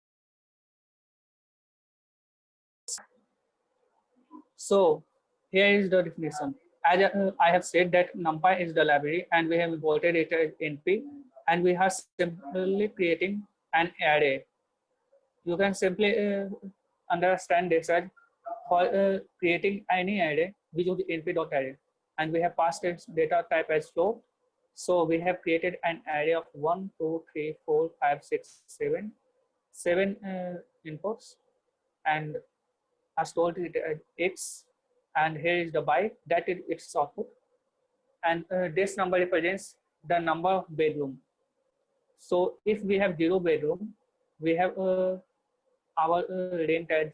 So here is the definition. As I have said that NumPy is the library and we have imported it as NP, and we are simply creating an array. You can simply understand this as for creating any array, we use np.array, and we have passed its data type as float. So we have created an array of 1, 2, 3, 4, 5, 6, 7, 7 inputs, and I stored it as x, and here is the by, that is its output, and this number represents the number of bedroom. So if we have 0 bedroom, we have our rent as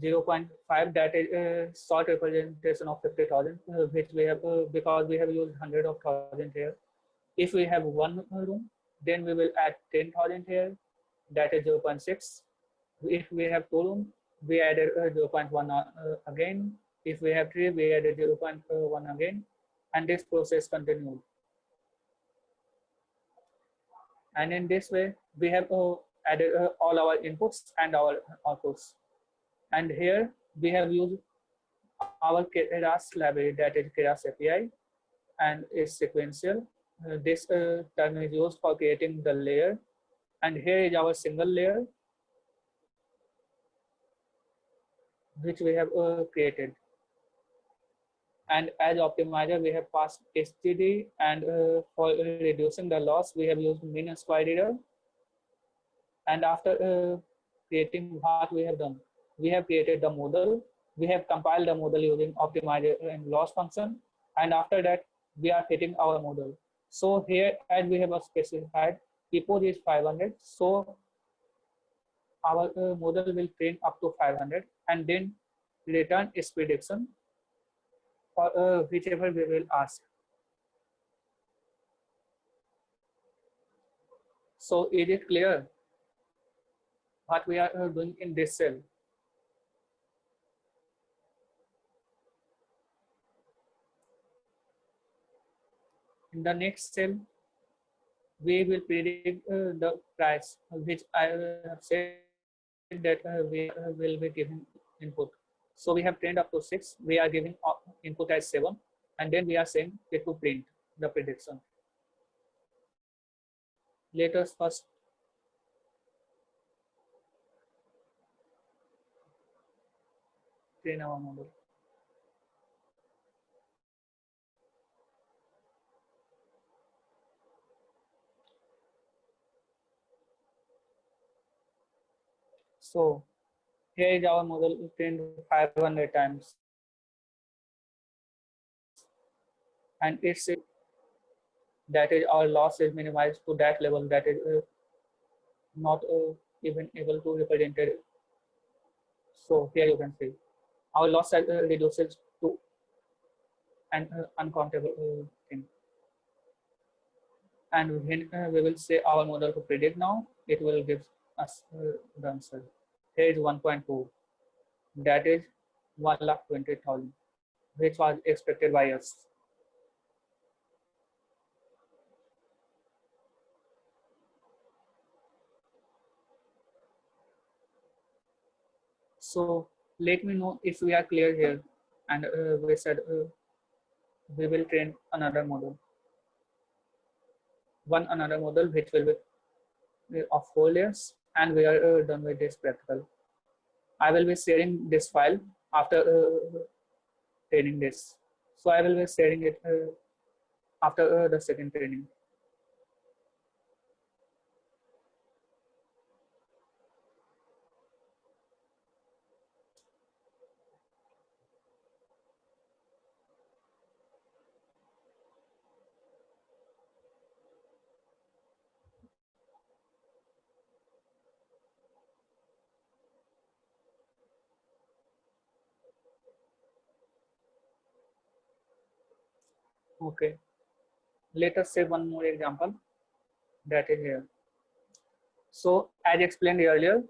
0.5, that is a short representation of 50,000, which we have because we have used 100,000 here. If we have one room, then we will add 10,000 here, that is 0.6. If we have two rooms, we added 0.1 again. If we have three, we added 0.1 again, and this process continued. And in this way, we have added all our inputs and our outputs. And here we have used our Keras library, that is Keras API, and is sequential. This term is used for creating the layer. And here is our single layer, which we have created. And as optimizer, we have passed std, and for reducing the loss, we have used min square error. And after creating what we have done, we have created the model. We have compiled the model using optimizer and loss function. And after that, we are fitting our model. So here, as we have specified, epoch is 500. So our model will train up to 500 and then return its prediction for whichever we will ask. So is it clear what we are doing in this cell? In the next cell, we will predict the price, which I have said that we will be giving input. So we have trained up to 6. We are giving input as 7, and then we are saying it to print the prediction. Let us first train our model. So here is our model trained 500 times, and it's that is our loss is minimized to that level that is not even able to represent it. So here you can see our loss reduces to an uncountable thing. And when we will say our model to predict now, it will give us the answer. Here is 1.2, that is 1,20,000, which was expected by us. So let me know if we are clear here. And we said we will train another model, another model which will be of 4 layers, and we are done with this practical. I will be sharing this file after training this. So I will be sharing it after the second training. Okay, let us say one more example that is here. So as explained earlier,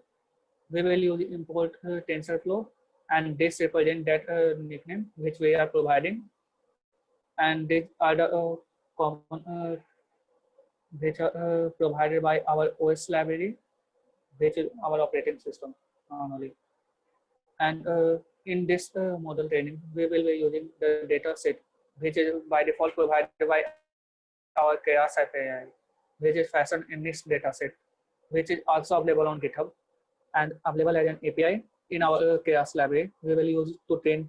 we will use import TensorFlow, and this represent that nickname which we are providing, and these are the common which are provided by our OS library, which is our operating system normally. And in this model training, we will be using the data set, which is by default provided by our Keras API, which is fashioned in this data set, which is also available on GitHub and available as an API in our Keras library. We will use to train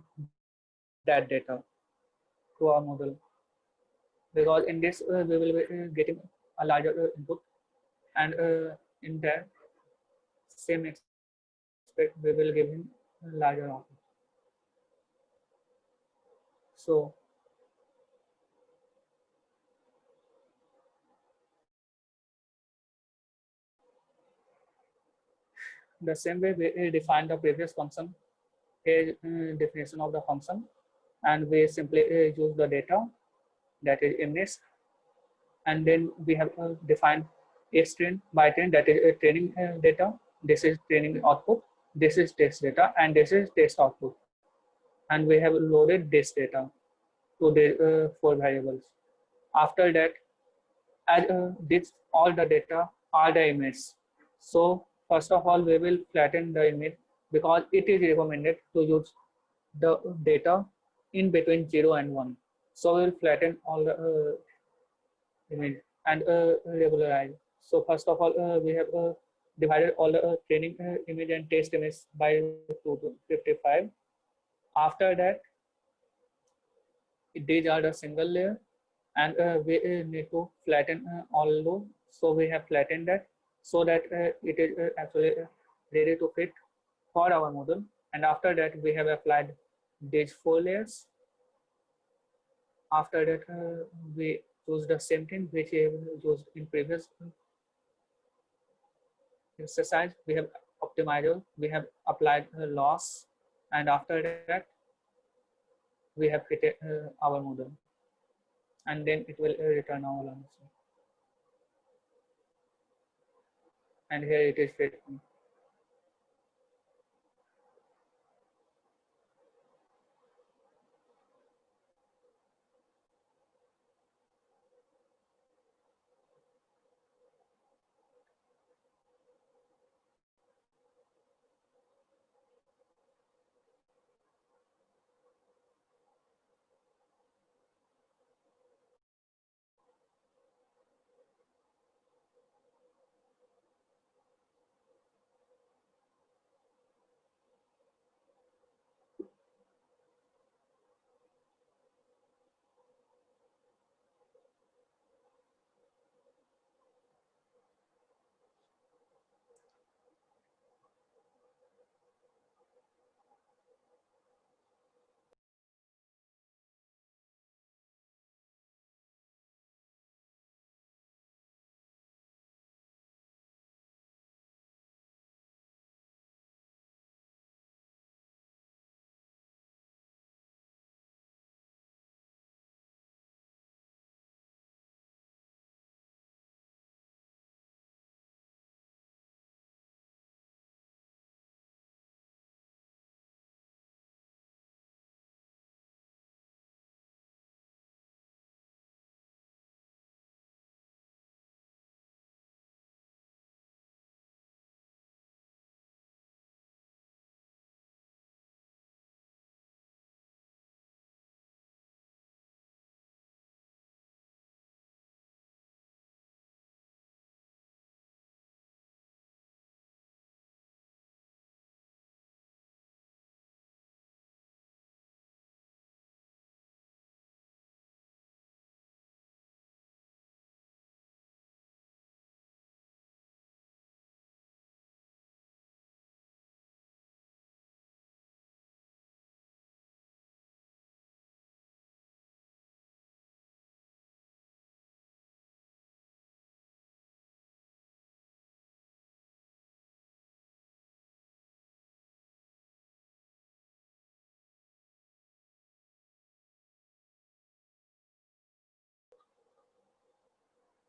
that data to our model, because in this we will be getting a larger input, and in that same aspect we will give him larger output. So the same way we define the previous function, a definition of the function, and we simply use the data, that is image, and then we have defined a string by train, that is training data. This is training output, this is test data, and this is test output, and we have loaded this data to the 4 variables. After that, as this all the data are the image. So first of all, we will flatten the image, because it is recommended to use the data in between 0 and 1. So we'll flatten all the image and regularize. So first of all, we have divided all the training image and test image by 255. After that, these are the single layer, and we need to flatten all those. So we have flattened that so that it is actually ready to fit for our model. And after that, we have applied these 4 layers. After that, we choose the same thing which we have used in previous exercise. We have optimizer, we have applied loss, and after that, we have fitted our model, and then it will return our answer. And here it is fit.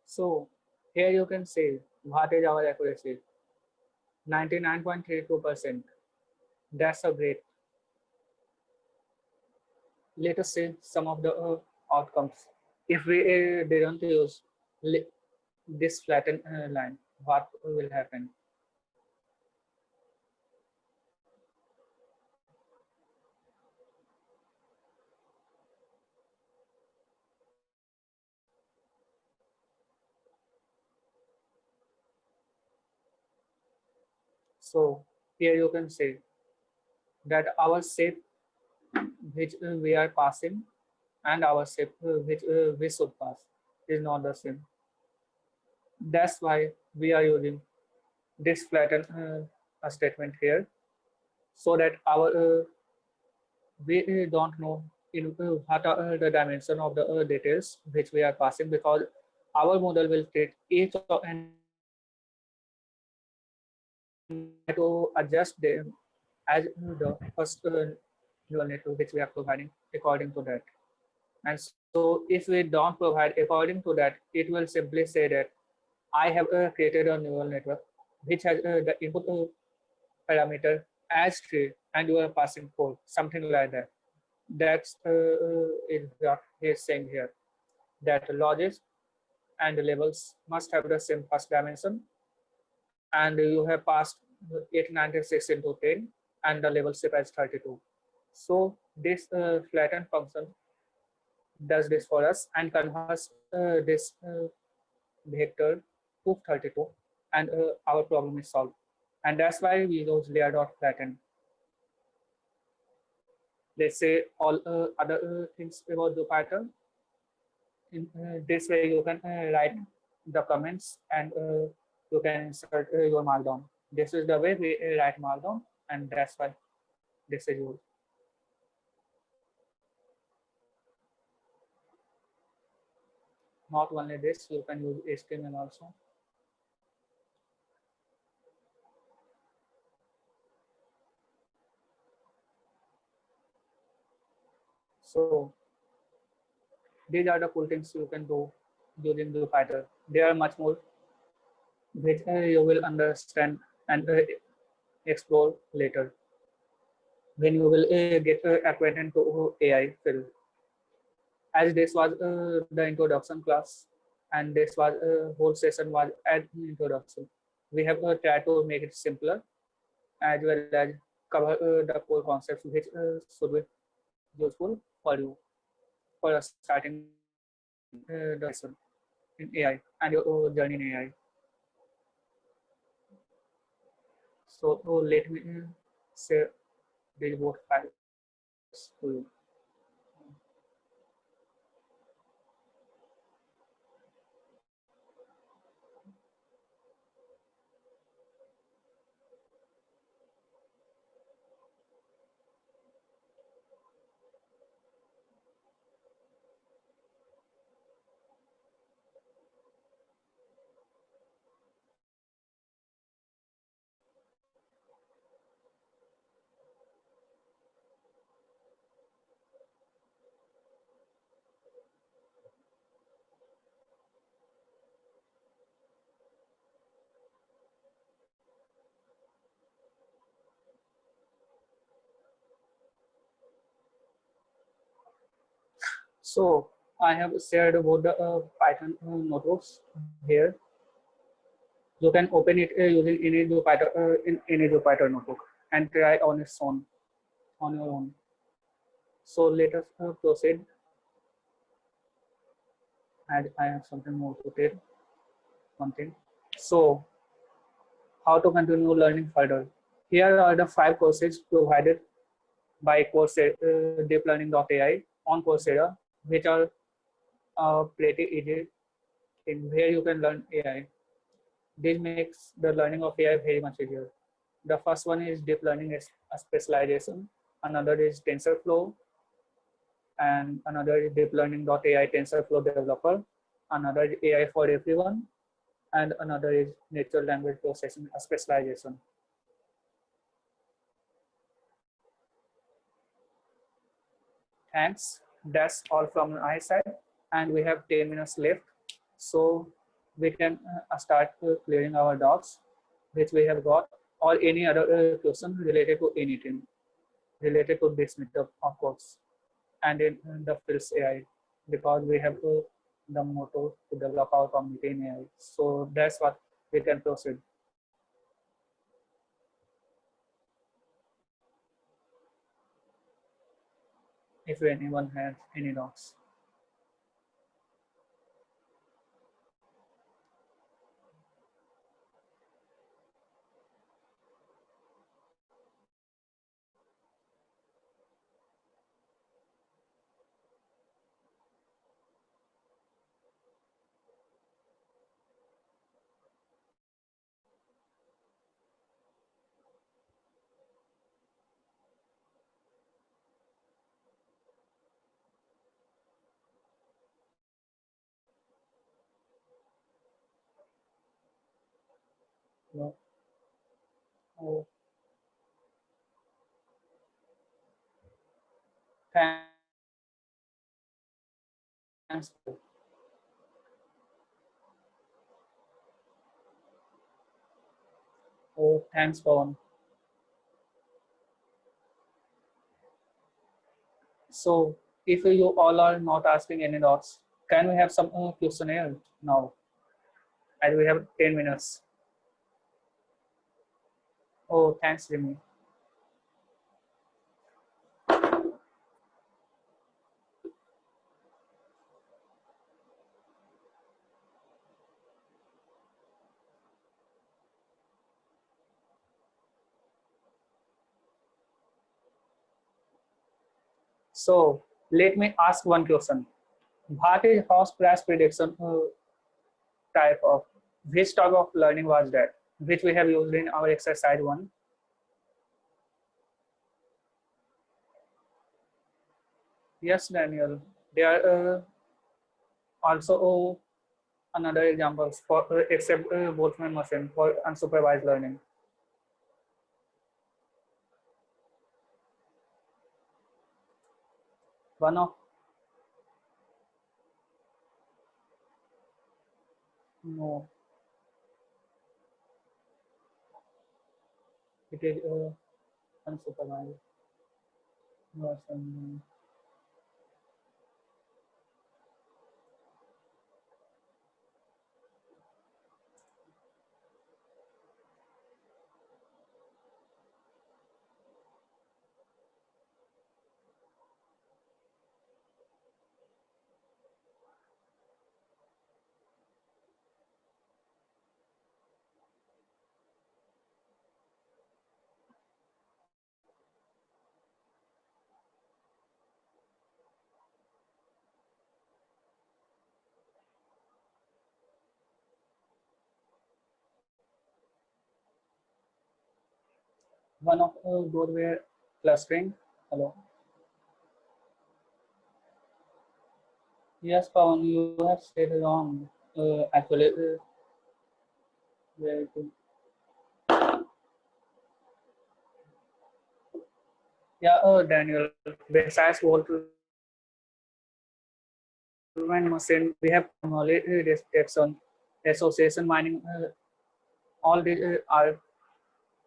So here you can see what is our accuracy, 99.32%. That's a great. Let us see some of the outcomes. If we didn't use this flattened line, what will happen? So here you can see that our shape which we are passing and our shape which we should pass is not the same. That's why we are using this flattened statement here, so that our we don't know in what are the dimension of the details which we are passing, because our model will take each and to adjust them as the first neural network which we are providing according to that. And so if we don't provide according to that, it will simply say that I have created a neural network which has the input parameter as tree and you are passing code, something like that. That's is what he is saying here, that logic and labels must have the same first dimension, and you have passed 896 into 10 and the label shape as 32. So this flattened function does this for us and converts this vector to 32, and our problem is solved. And that's why we use layer dot flatten. Let's say all other things about the pattern. In this way, you can write the comments and you can insert your markdown. This is the way we write markdown, and that's why this is used. Not only this, you can use HTML also. So these are the cool things you can do using the Python. There are much more which you will understand and explore later when you will get acquainted to AI field. As this was the introduction class, and this was whole session was an introduction. We have tried to make it simpler as well as cover the core concepts which should be useful for you for starting the lesson in AI and your journey in AI. So let me share these both files to you. So I have shared about the Python notebooks here. You can open it using any Jupyter in any Jupyter notebook and try on its own on your own. So let us proceed. And I have something more to tell. One thing. So how to continue learning further? Here are the 5 courses provided by Coursera, deeplearning.ai on Coursera, which are pretty easy in where you can learn AI. This makes the learning of AI very much easier. The first one is deep learning specialization. Another is TensorFlow, and another is deep learning.ai TensorFlow developer. Another is AI for everyone, and another is natural language processing specialization. Thanks. That's all from my side, and we have 10 minutes left. So we can start clearing our doubts which we have got, or any other question related to anything related to this meetup, of course, and in the fields AI, because we have the motto to develop our community in AI. So that's what we can proceed. If anyone has any doubts. No. Oh, thanks. Oh, thanks, Pawan. So if you all are not asking any doubts, can we have some questionnaire now? And we have 10 minutes. Oh, thanks, Jimmy. So let me ask one question. What is horse price prediction type of? Which type of learning was that? Which we have used in our exercise one? Yes, Daniel. There are also another examples for except Boltzmann machine for unsupervised learning. One of no, it is unsupervised version. One of those were clustering. Hello. Yes, Pawan, you have said wrong. Actually, very good. Yeah, Daniel. Besides Boltzmann machine, we have knowledge detection, association mining. All these are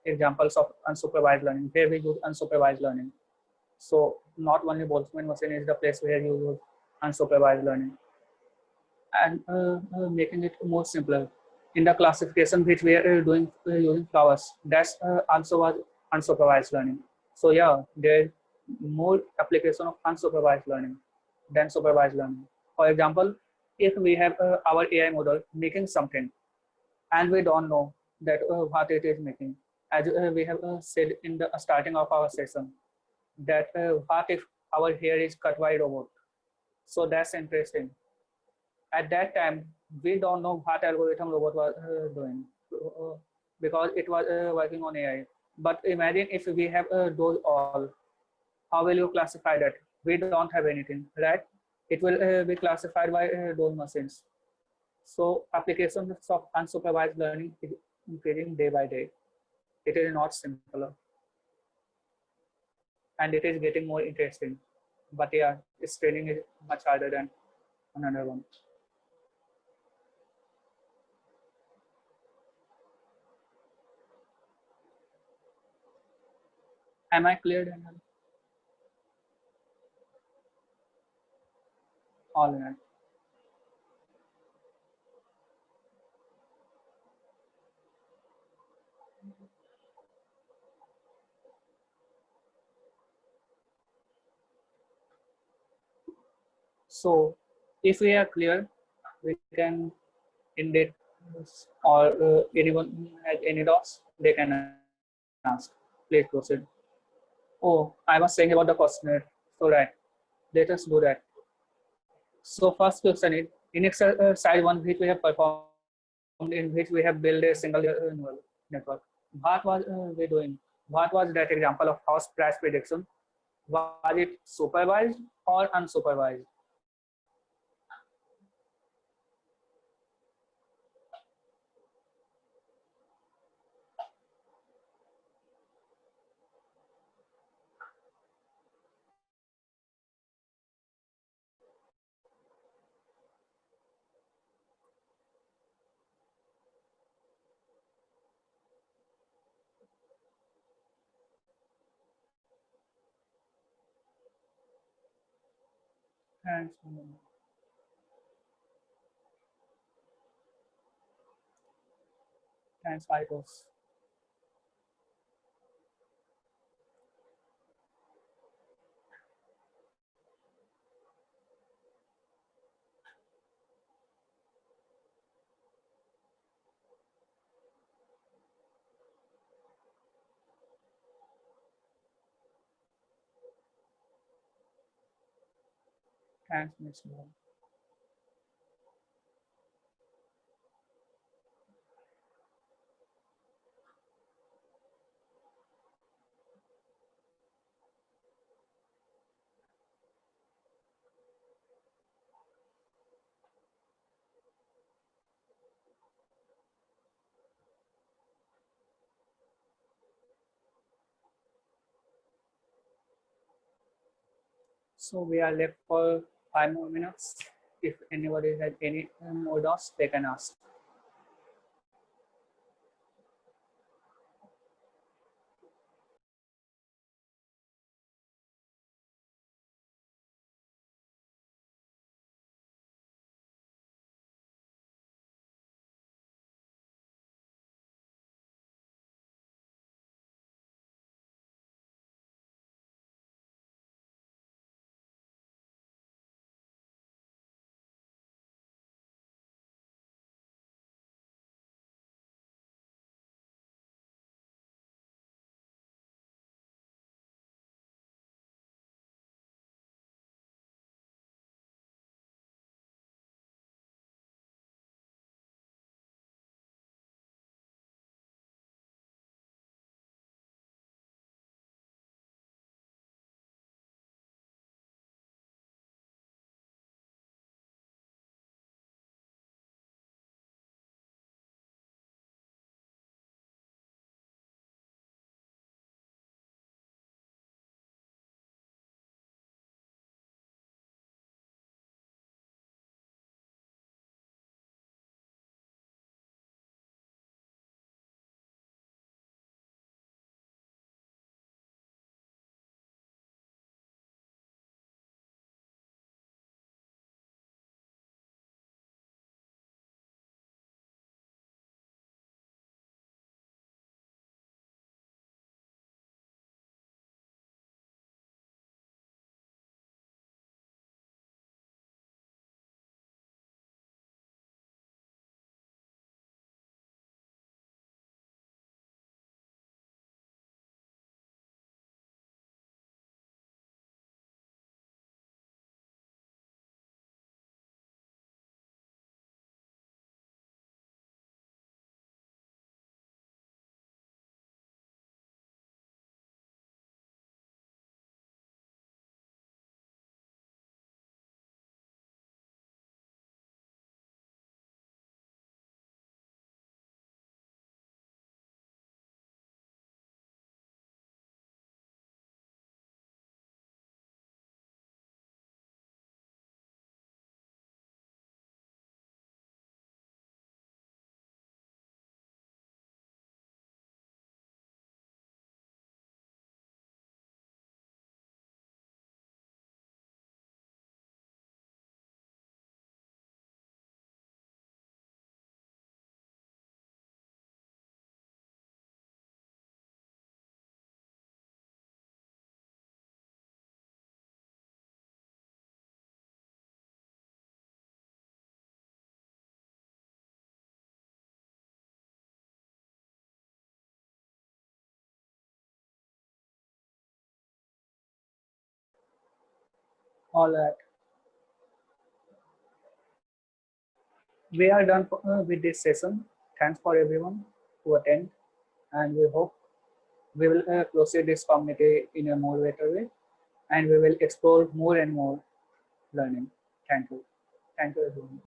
examples of unsupervised learning. Here we use unsupervised learning. So not only Boltzmann machine is the place where you use unsupervised learning, and making it more simpler. In the classification which we are doing using flowers, that's also was unsupervised learning. So yeah, there is more application of unsupervised learning than supervised learning. For example, if we have our AI model making something and we don't know that what it is making, as we have said in the starting of our session, that what if our hair is cut by robot? So that's interesting. At that time, we don't know what algorithm robot was doing because it was working on AI. But imagine if we have those all, how will you classify that? We don't have anything, right? It will be classified by those machines. So applications of unsupervised learning is increasing day by day. It is not simpler and it is getting more interesting. But yeah, its training is much harder than another one. Am I clear, Daniel? All right. So, if we are clear, we can end it, or anyone has any doubts, they can ask. Please proceed. Oh, I was saying about the questionnaire. So, right, let us do that. So, first question is in exercise one, which we have performed, in which we have built a single neural network. What was we doing? What was that example of house price prediction? Was it supervised or unsupervised? Thanks, thanks, Icos. Thanks, Miss Mohan. So we are left for 5 more minutes. If anybody has any more doubts, they can ask. All right, we are done with this session. Thanks for everyone who attend, and we hope we will proceed this community in a more better way, and we will explore more and more learning. Thank you. Thank you, everyone.